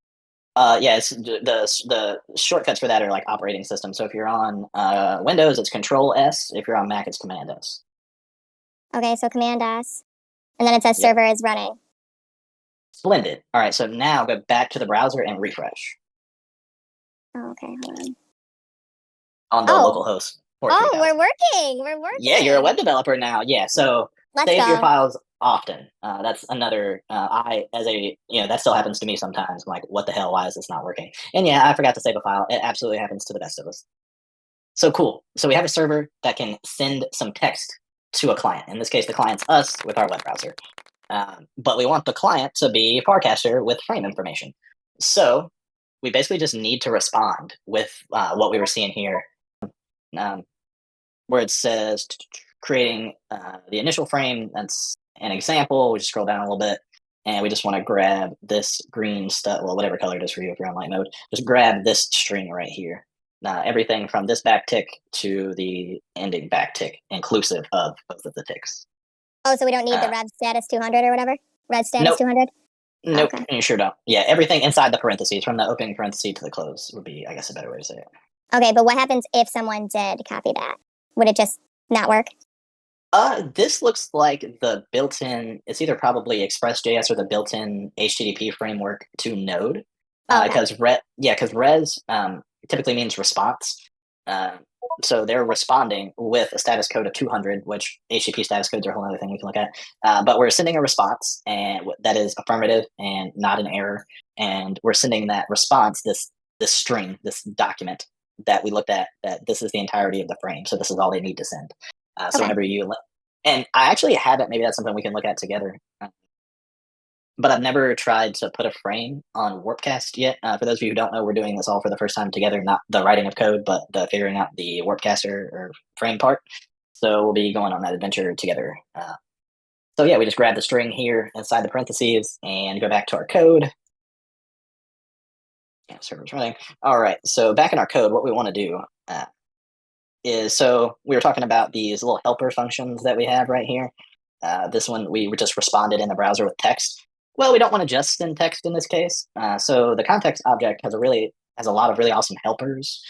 Speaker 1: Yeah, it's the shortcuts for that are like operating system. So if you're on Windows, it's Control S. If you're on Mac, it's Command S.
Speaker 2: Okay, so Command S, and then it says
Speaker 1: Yep.
Speaker 2: server is running.
Speaker 1: Splendid. All right, so now go back to the browser and refresh
Speaker 2: Oh, okay, hold on.
Speaker 1: on the
Speaker 2: Oh.
Speaker 1: localhost. port
Speaker 2: Oh,
Speaker 1: 3000.
Speaker 2: we're working. We're working.
Speaker 1: Yeah, you're a web developer now. Yeah, so
Speaker 2: Let's
Speaker 1: save your
Speaker 2: go.
Speaker 1: files often. That's another. I as a that still happens to me sometimes. I'm like, what the hell? Why is this not working? And yeah, I forgot to save a file. It absolutely happens to the best of us. So cool. So we have a server that can send some text to a client. In this case, the client's us with our web browser. But we want the client to be Farcaster with frame information. So we basically just need to respond with what we were seeing here, where it says creating the initial frame. That's an example. We just scroll down a little bit, and we just want to grab this green stuff. Well, whatever color it is for you if you're on light mode. Just grab this string right here. Everything from this backtick to the ending backtick, inclusive of both of the ticks.
Speaker 2: Oh, so we don't need the rev status 200 or whatever? Rev status
Speaker 1: Nope.
Speaker 2: 200?
Speaker 1: Nope,
Speaker 2: Okay.
Speaker 1: you sure don't. Yeah, everything inside the parentheses, from the opening parenthesis to the close, would be, I guess, a better way to say it.
Speaker 2: Okay, but what happens if someone did copy that? Would it just not work?
Speaker 1: This looks like the built-in. It's either probably Express.js or the built-in HTTP framework to Node.
Speaker 2: Okay.
Speaker 1: Because res typically means response. So they're responding with a status code of 200, which HTTP status codes are a whole other thing we can look at. But we're sending a response, and that is affirmative and not an error. And we're sending that response, this string, this document that we looked at, that this is the entirety of the frame. So this is all they need to send. So
Speaker 2: Okay.
Speaker 1: whenever and I actually haven't, maybe that's something we can look at together. But I've never tried to put a frame on Warpcast yet. For those of you who don't know, we're doing this all for the first time together, not the writing of code, but the figuring out the Warpcaster or frame part. So we'll be going on that adventure together. So yeah, we just grab the string here inside the parentheses and go back to our code. Yeah, server's running. All right, so back in our code, what we want to do is, so we were talking about these little helper functions that we have right here. This one, we just responded in the browser with text. Well, we don't want to just send text in this case. So the context object has a lot of really awesome helpers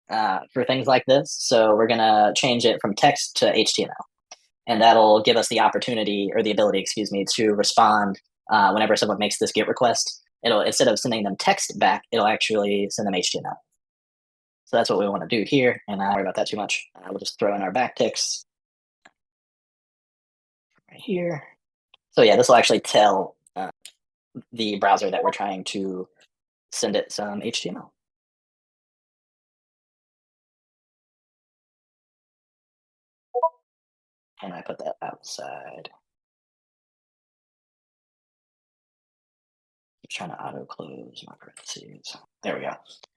Speaker 1: for things like this. So we're gonna change it from text to HTML, and that'll give us the opportunity or the ability, excuse me, to respond whenever someone makes this GET request. It'll, instead of sending them text back, it'll actually send them HTML. So that's what we want to do here, and not worry about that too much. We'll just throw in our backticks right here. So yeah, this will actually tell the browser that we're trying to send it some HTML. And I put that outside. I'm trying to auto close my parentheses. There we go.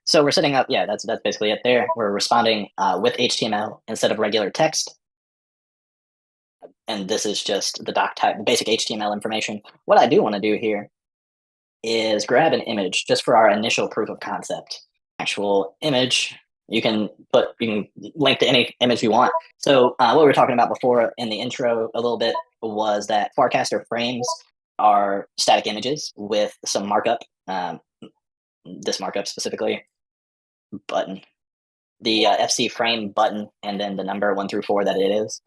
Speaker 1: So we're setting up, yeah, that's basically it there. We're responding with HTML instead of regular text. And this is just the doc type, basic HTML information. What I do want to do here is grab an image just for our initial proof of concept. Actual image. You can link to any image you want. So what we were talking about before in the intro a little bit was that Farcaster frames are static images with some markup. This markup specifically, button, the FC frame button, and then the number 1 through 4 that it is.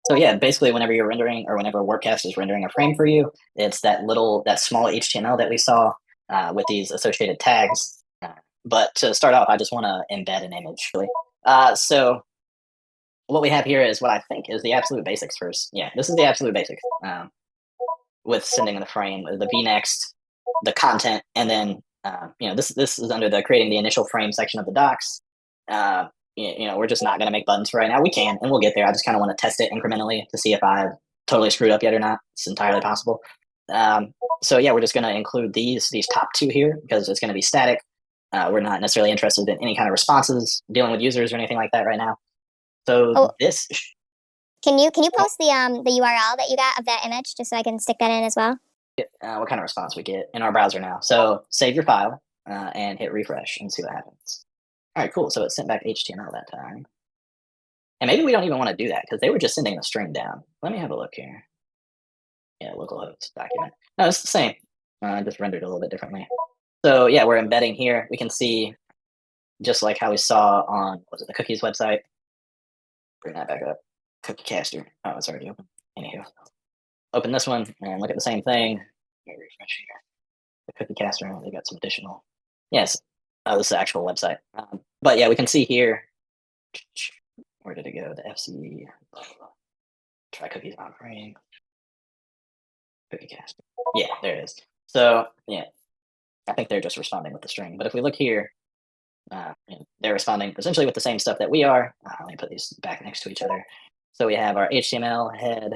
Speaker 1: So yeah, basically whenever you're rendering, or whenever Warpcast is rendering a frame for you, it's that small HTML that we saw with these associated tags. But to start off, I just want to embed an image. So what we have here is what I think is the absolute basics first. Yeah, this is the absolute basics with sending the frame, the vnext, the content, and then this is under the creating the initial frame section of the docs. We're just not going to make buttons for right now. We can, and we'll get there. I just kind of want to test it incrementally to see if I've totally screwed up yet or not. It's entirely possible. So yeah, we're just going to include these top two here because it's going to be static. We're not necessarily interested in any kind of responses dealing with users or anything like that right now. So
Speaker 2: Oh.
Speaker 1: this,
Speaker 2: Can you post the URL that you got of that image just so I can stick that in as well?
Speaker 1: what kind of response we get in our browser now. So save your file and hit refresh and see what happens. All right, cool. So it sent back HTML that time. And maybe we don't even want to do that because they were just sending a string down. Let me have a look here. Yeah, localhost document. No, it's the same. Just rendered a little bit differently. So yeah, we're embedding here. We can see just like how we saw on, was it the cookies website? Bring that back up. Cookie caster. Oh, it's already open. Anywho, open this one and look at the same thing. Let me refresh here. The cookie caster, they got some additional. Yes, this is the actual website. But yeah, we can see here. Where did it go? The FC. Try cookies on frame. Cookie caster. Yeah, there it is. So yeah, I think they're just responding with the string. But if we look here, they're responding essentially with the same stuff that we are. Let me put these back next to each other. So we have our HTML head,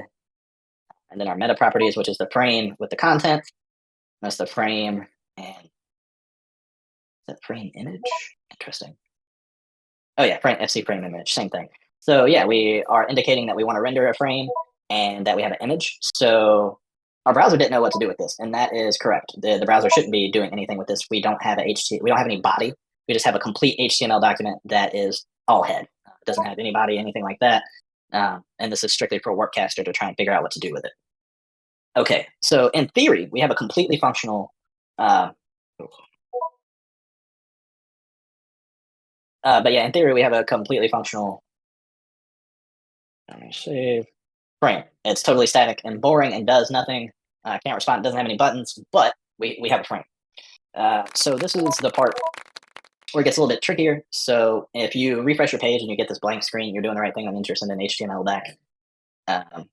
Speaker 1: and then our meta properties, which is the frame with the content. That's the frame, and is that frame image? Interesting. Oh yeah, frame FC frame image, same thing. So yeah, we are indicating that we want to render a frame and that we have an image. So our browser didn't know what to do with this, and that is correct. The browser shouldn't be doing anything with this. We don't have we don't have any body. We just have a complete HTML document that is all head. It doesn't have any body, anything like that. And this is strictly for Workcaster to try and figure out what to do with it. Okay, so in theory, we have a completely functional. But yeah, in theory, we have a completely functional. Let me save. Frame. It's totally static and boring and does nothing. Can't respond. Doesn't have any buttons, but we have a frame. So this is the part where it gets a little bit trickier. So if you refresh your page and you get this blank screen, you're doing the right thing. I'm interested in HTML back. And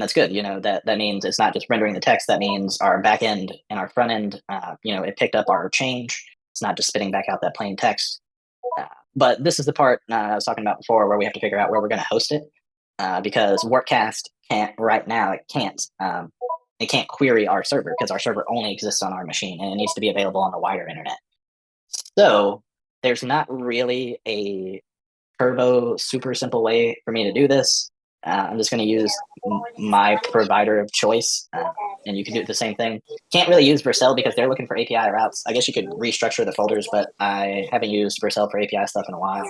Speaker 1: that's good. That means it's not just rendering the text. That means our back end and our front end, it picked up our change. It's not just spitting back out that plain text. But this is the part I was talking about before where we have to figure out where we're going to host it. Because Workcast can't right now, it can't query our server because our server only exists on our machine and it needs to be available on the wider internet. So there's not really a turbo super simple way for me to do this. I'm just going to use my provider of choice, and you can do the same thing. Can't really use Vercel because they're looking for API routes. I guess you could restructure the folders, but I haven't used Vercel for API stuff in a while.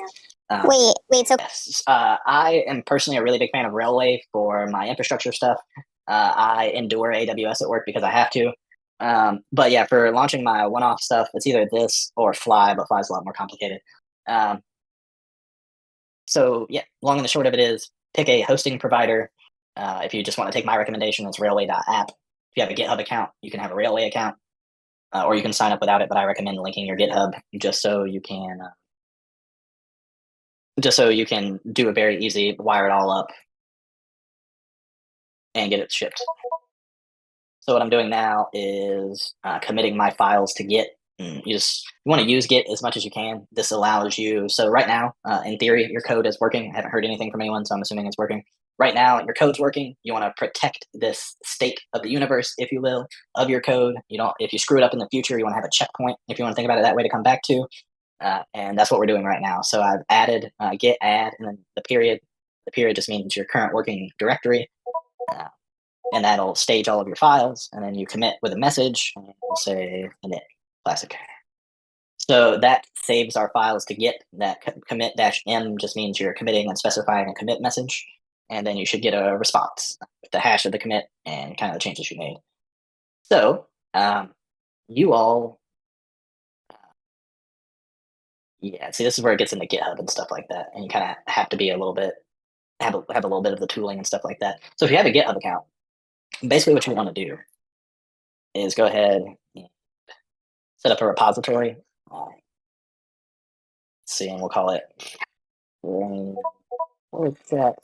Speaker 2: Wait. So
Speaker 1: Yes, I am personally a really big fan of Railway for my infrastructure stuff. I endure AWS at work because I have to. But yeah, for launching my one-off stuff, it's either this or Fly, but Fly's a lot more complicated. So yeah, long and the short of it is pick a hosting provider. If you just want to take my recommendation, it's railway.app. If you have a GitHub account, you can have a Railway account, or you can sign up without it, but I recommend linking your GitHub just so you can do a very easy wire it all up and get it shipped. So what I'm doing now is committing my files to Git. You want to use Git as much as you can. This allows you. So right now, in theory, your code is working. I haven't heard anything from anyone, so I'm assuming it's working. Right now, your code's working. You want to protect this state of the universe, if you will, of your code. If you screw it up in the future, you want to have a checkpoint. If you want to think about it that way to come back to, and that's what we're doing right now. So I've added git add and then the period. The period just means your current working directory. And that'll stage all of your files, and then you commit with a message, and we'll say init, classic. So that saves our files to Git. That commit-m just means you're committing and specifying a commit message, and then you should get a response with the hash of the commit and kind of the changes you made. So you all, see, this is where it gets into GitHub and stuff like that, and you kind of have to be a little bit, have a little bit of the tooling and stuff like that. So if you have a GitHub account, basically what you want to do is go ahead and set up a repository. Let's see, and we'll call it. What's that?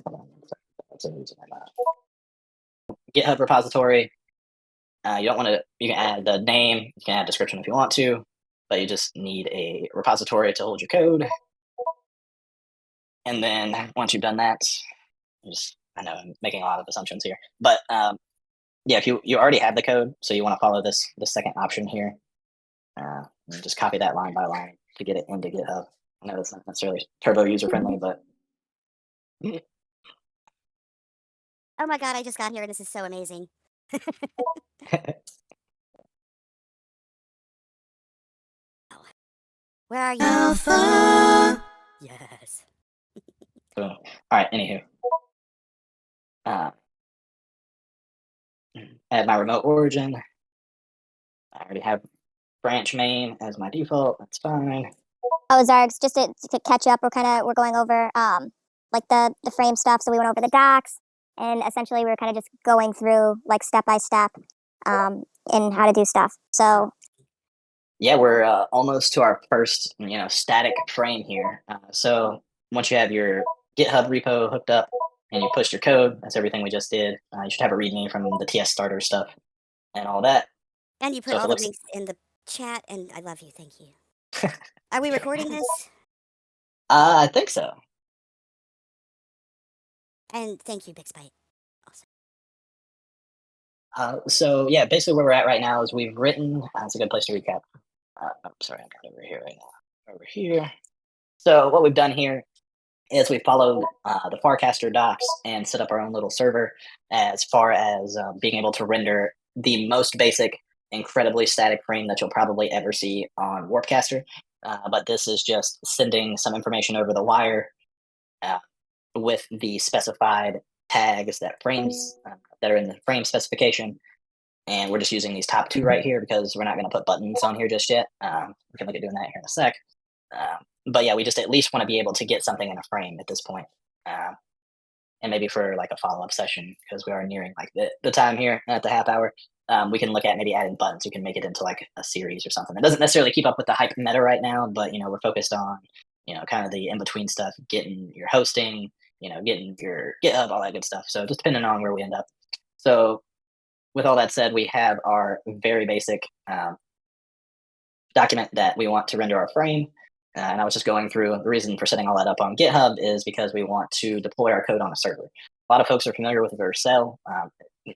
Speaker 1: GitHub repository. You don't want to. You can add the name. You can add description if you want to, but you just need a repository to hold your code. And then once you've done that, I know I'm making a lot of assumptions here, but yeah, if you already have the code, so you want to follow the second option here, and just copy that line by line to get it into GitHub. I know it's not necessarily turbo user friendly, but
Speaker 4: Oh my god, I just got here and this is so amazing. Where are you? Alpha! Yes.
Speaker 1: boom. All right. Anywho, uh, add my remote origin. I already have branch main as my default. That's fine.
Speaker 2: Oh, Zargs, just to catch up, we're going over like the frame stuff. So we went over the docs, and essentially we were kind of just going through like step by step in how to do stuff. So
Speaker 1: Yeah, we're almost to our first, static frame here. So once you have your GitHub repo hooked up and you pushed your code, that's everything we just did. You should have a README from the TS starter stuff and all that.
Speaker 4: And you put
Speaker 1: So if
Speaker 4: all
Speaker 1: it
Speaker 4: the
Speaker 1: looks,
Speaker 4: links in the chat, and I love you. Thank you. Are we recording this?
Speaker 1: I think so.
Speaker 4: And thank you, BixBite. Also.
Speaker 1: So yeah, basically where we're at right now is we've written. It's a good place to recap. I'm sorry, I'm not over here right now. Over here. So what we've done here is we followed the Farcaster docs and set up our own little server as far as being able to render the most basic, incredibly static frame that you'll probably ever see on Warpcaster. But this is just sending some information over the wire uh, with the specified tags that are in the frame specification. And we're just using these top two right here because we're not going to put buttons on here just yet. We can look at doing that here in a sec. But yeah, we just at least want to be able to get something in a frame at this point. And maybe for like a follow-up session, because we are nearing like the time here at the half hour, we can look at maybe adding buttons. We can make it into like a series or something. It doesn't necessarily keep up with the hype meta right now, but we're focused on, kind of the in-between stuff, getting your hosting, getting your GitHub, all that good stuff. So just depending on where we end up. So with all that said, we have our very basic document that we want to render our frame. And I was just going through the reason for setting all that up on GitHub is because we want to deploy our code on a server. A lot of folks are familiar with Vercel.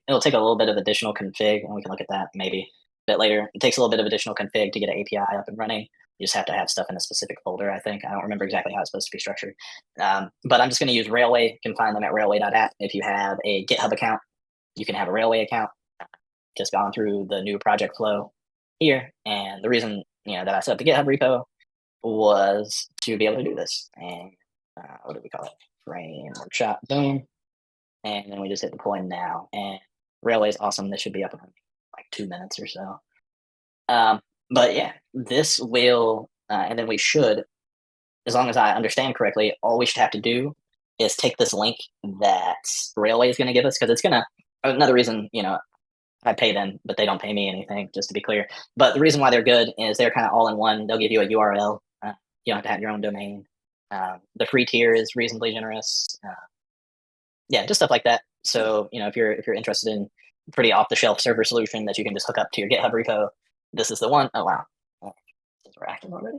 Speaker 1: It'll take a little bit of additional config, and we can look at that maybe a bit later. It takes a little bit of additional config to get an API up and running. You just have to have stuff in a specific folder, I think. I don't remember exactly how it's supposed to be structured. But I'm just going to use Railway. You can find them at railway.app. If you have a GitHub account, you can have a Railway account. Just gone through the new project flow here. And the reason that I set up the GitHub repo was to be able to do this. And what do we call it? Frame workshop, boom. And then we just hit deploy now. And Railway is awesome. This should be up in like 2 minutes or so. But yeah, this will, and then we should, as long as I understand correctly, all we should have to do is take this link that Railway is going to give us, because it's going to, another reason, I pay them, but they don't pay me anything, just to be clear. But the reason why they're good is they're kind of all in one. They'll give you a URL. You don't have to have your own domain. The free tier is reasonably generous. Yeah, just stuff like that. So if you're interested in a pretty off the shelf server solution that you can just hook up to your GitHub repo, this is the one. Oh wow, since we're active already,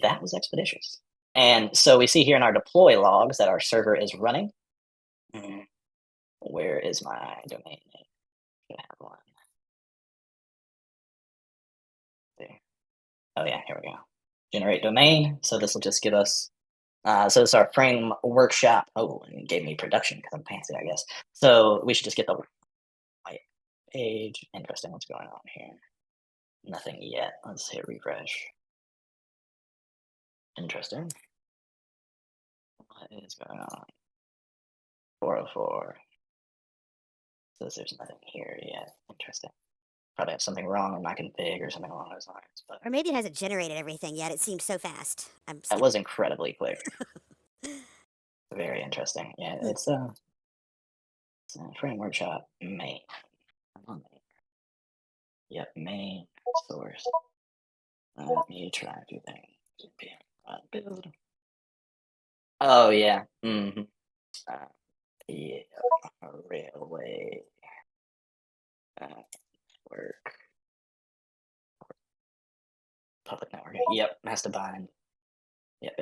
Speaker 1: that was expeditious. And so we see here in our deploy logs that our server is running. Where is my domain name? Should have one. There. Oh yeah, here we go. Generate domain. So this will just give us. So this is our frame workshop. Oh, and it gave me production because I'm fancy, I guess. So we should just get the white page. Interesting, what's going on here? Nothing yet. Let's hit refresh. Interesting. What is going on? 404. Says there's nothing here yet. Interesting. Probably have something wrong in my config or something along those lines. But
Speaker 4: Or maybe it hasn't generated everything yet. It seems so fast.
Speaker 1: that was incredibly quick. Very interesting. Yeah, it's a frame workshop main. Yep, main source. Let me try a few things. Build. Oh yeah. Mm-hmm. Yeah. Railway. Work. Public network. Yep, has to bind. Yep.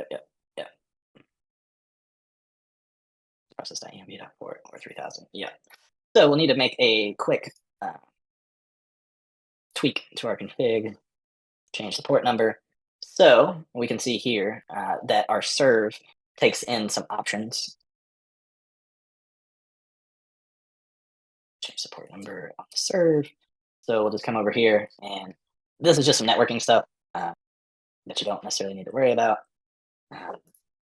Speaker 1: Process.env.port or 3000. Yep. So we'll need to make a quick tweak to our config, change the port number. So we can see here that our serve takes in some options. Change the port number on the serve. So we'll just come over here, and this is just some networking stuff that you don't necessarily need to worry about.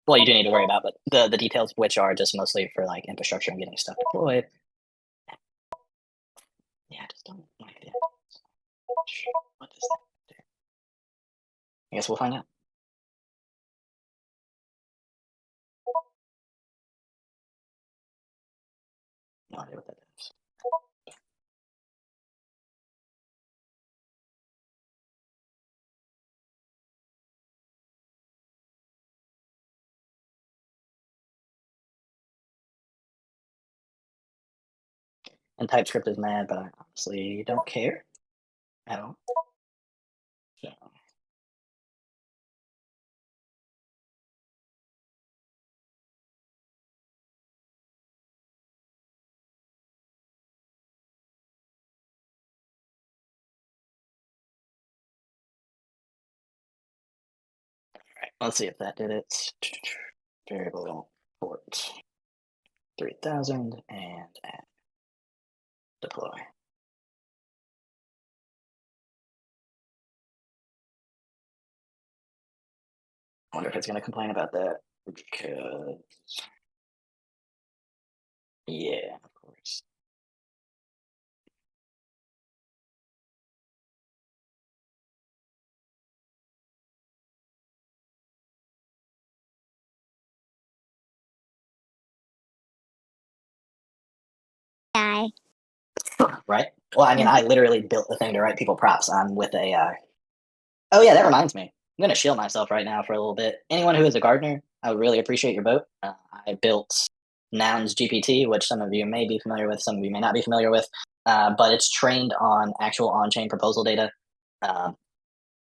Speaker 1: Well, you do need to worry about, but the details of which are just mostly for like infrastructure and getting stuff deployed. Yeah, I just don't like the. What is that? I guess we'll find out. No idea what that is. And TypeScript is mad, but I honestly don't care at all. So. Alright, let's see if that did it. Variable port 3000 and add deploy. I wonder if it's going to complain about that because, yeah, of course.
Speaker 2: Die.
Speaker 1: Right? Well, I mean, I literally built the thing to write people props on with AI. Oh yeah, that reminds me. I'm gonna shield myself right now for a little bit. Anyone who is a gardener, I would really appreciate your vote. I built Nouns GPT, which some of you may be familiar with, some of you may not be familiar with, but it's trained on actual on-chain proposal data, um,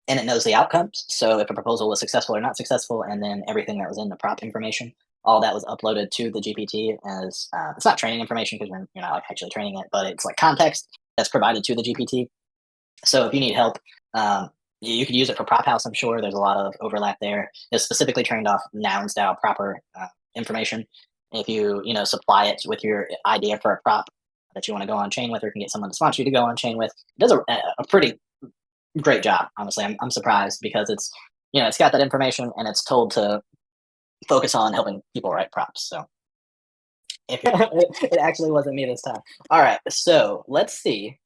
Speaker 1: and it knows the outcomes. So if a proposal was successful or not successful, and then everything that was in the prop information, all that was uploaded to the GPT as it's not training information because you're not like actually training it, but it's like context that's provided to the GPT. So if you need help, you could use it for prop house. I'm sure there's a lot of overlap there. It's specifically trained off noun style proper information. If you supply it with your idea for a prop that you want to go on chain with, or can get someone to sponsor you to go on chain with, it does a pretty great job. Honestly, I'm surprised because it's got that information and it's told to focus on helping people write props. So if it actually wasn't me this time. All right, so let's see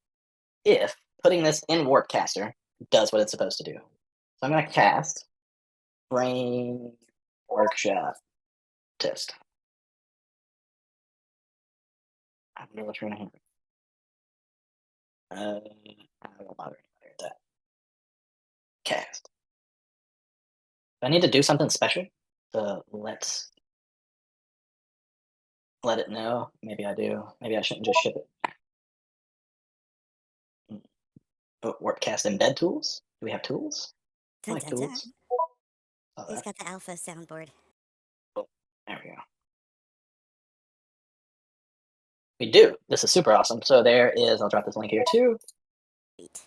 Speaker 1: if putting this in Warpcaster does what it's supposed to do. So I'm going to cast Brain Workshop Test. I wonder what you're going to hear. I don't bother anybody with that. Cast. Do I need to do something special to let it know? Maybe I do. Maybe I shouldn't just ship it. But Warpcast embed tools? Do we have tools? I
Speaker 4: Dun,
Speaker 1: like
Speaker 4: dun, dun.
Speaker 1: tools. Oh,
Speaker 4: He's got the alpha soundboard.
Speaker 1: there we go. We do. This is super awesome. So there is, I'll drop this link here too.
Speaker 4: Sweet.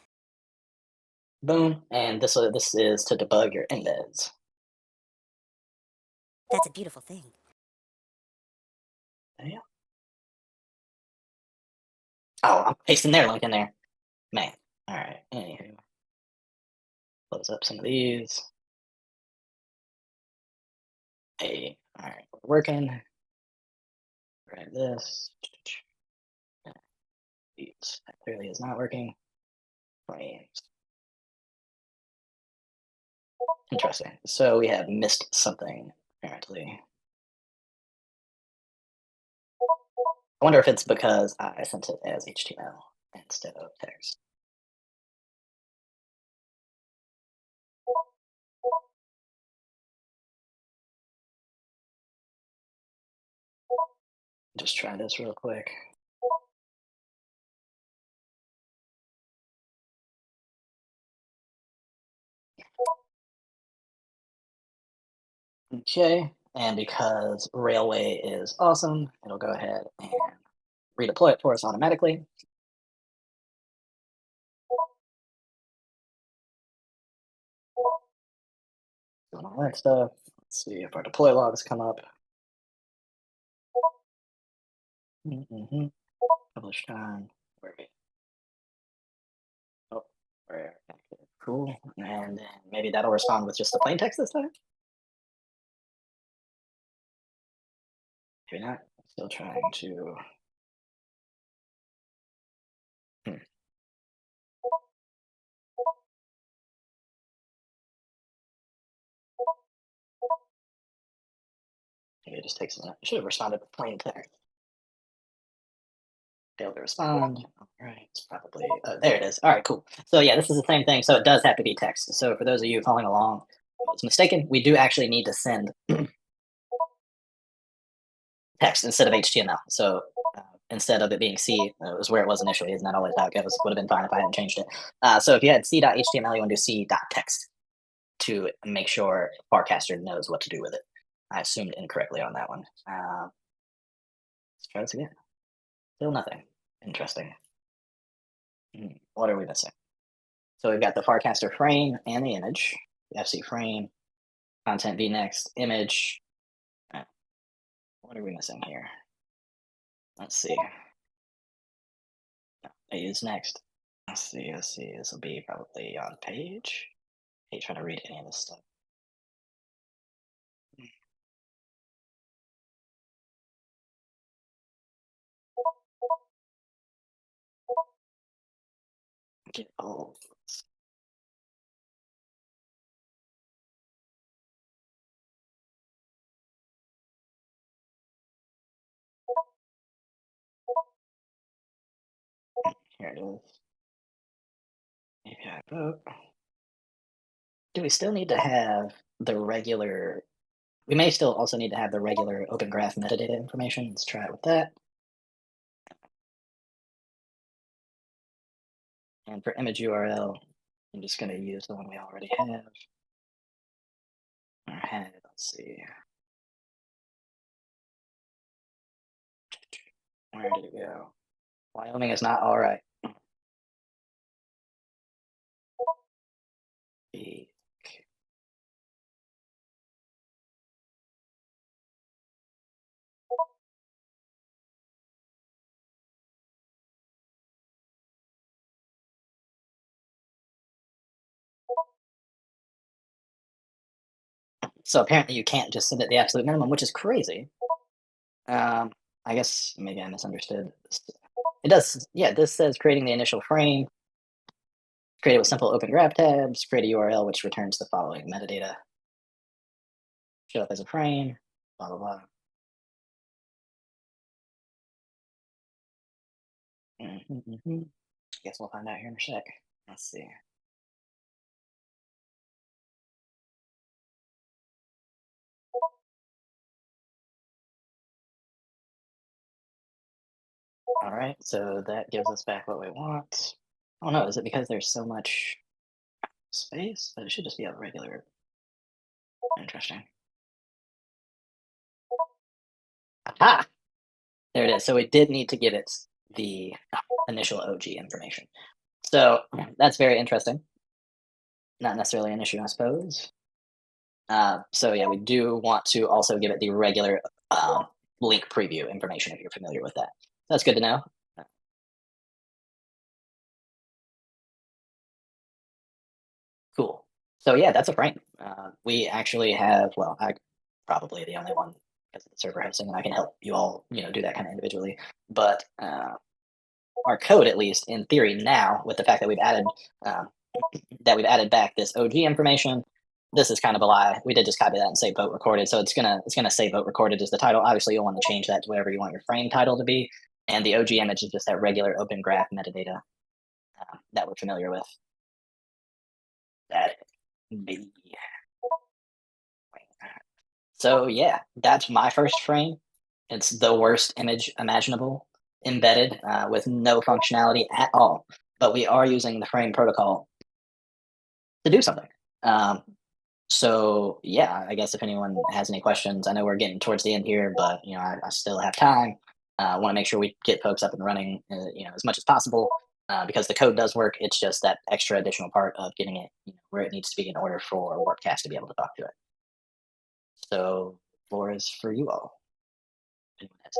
Speaker 1: Boom. And this is to debug your embeds.
Speaker 4: That's a beautiful thing.
Speaker 1: Yeah. Oh, I'm pasting their link in there. Man. All right. Anywho. Close up some of these. Hey. All right. We're working. Grab this. That clearly is not working. Frames. Interesting. So we have missed something, apparently. I wonder if it's because I sent it as HTML instead of text. Just try this real quick. Okay, and because Railway is awesome, it'll go ahead and redeploy it for us automatically. Doing all that stuff. Let's see if our deploy logs come up. Mm-hmm. Publish time. Where are we? Oh, we're active. Cool. And then maybe that'll respond with just the plain text this time. Maybe not. Still trying to. Hmm. Maybe it just takes a minute. Should have responded with plain text. Failed to respond. All right, it's probably there. It is. All right, cool. So yeah, this is the same thing. So it does have to be text. So for those of you following along, I was mistaken. We do actually need to send text instead of HTML. So instead of it being C, it was where it was initially. Isn't that always how it goes? Would have been fine if I hadn't changed it. So if you had C.html, you want to do C.text to make sure Farcaster knows what to do with it. I assumed incorrectly on that one. Let's try this again. Still nothing. Interesting. What are we missing? So we've got the Farcaster frame and the image. FC frame, content v next, image. What are we missing here? Let's see. I use next. Let's see. This will be probably on page. I hate trying to read any of this stuff. Get old. Here it is. API vote. Do we still need to have the regular? We may still also need to have the regular Open Graph metadata information. Let's try it with that. And for image URL, I'm just going to use the one we already have. Let's see. Where did it go? Wyoming is not all right. So apparently you can't just submit the absolute minimum, which is crazy. I guess maybe I misunderstood. It does, yeah, this says creating the initial frame, create it with simple open graph tabs, create a URL which returns the following metadata. Show up as a frame, blah, blah, blah. Guess we'll find out here in a sec. Let's see. All right, so that gives us back what we want. Oh no, is it because there's so much space? But it should just be a regular. Interesting. Aha! There it is. So we did need to give it the initial OG information. So that's very interesting. Not necessarily an issue, I suppose. So yeah, we do want to also give it the regular link preview information if you're familiar with that. That's good to know. Cool. So yeah, that's a frame. We actually have, well, I probably the only one because of the server hosting, and I can help you all, do that kind of individually. But our code, at least in theory, now with the fact that we've added back this OG information, this is kind of a lie. We did just copy that and say vote recorded, so it's gonna say vote recorded as the title. Obviously, you'll want to change that to whatever you want your frame title to be, and the OG image is just that regular Open Graph metadata that we're familiar with. That be. So yeah, that's my first frame. It's the worst image imaginable, embedded with no functionality at all. But we are using the frame protocol to do something. So yeah, I guess if anyone has any questions, I know we're getting towards the end here, but I still have time. Want to make sure we get folks up and running, as much as possible. Because the code does work, it's just that extra additional part of getting it where it needs to be in order for Warpcast to be able to talk to it. So, floor is for you all. Anyone has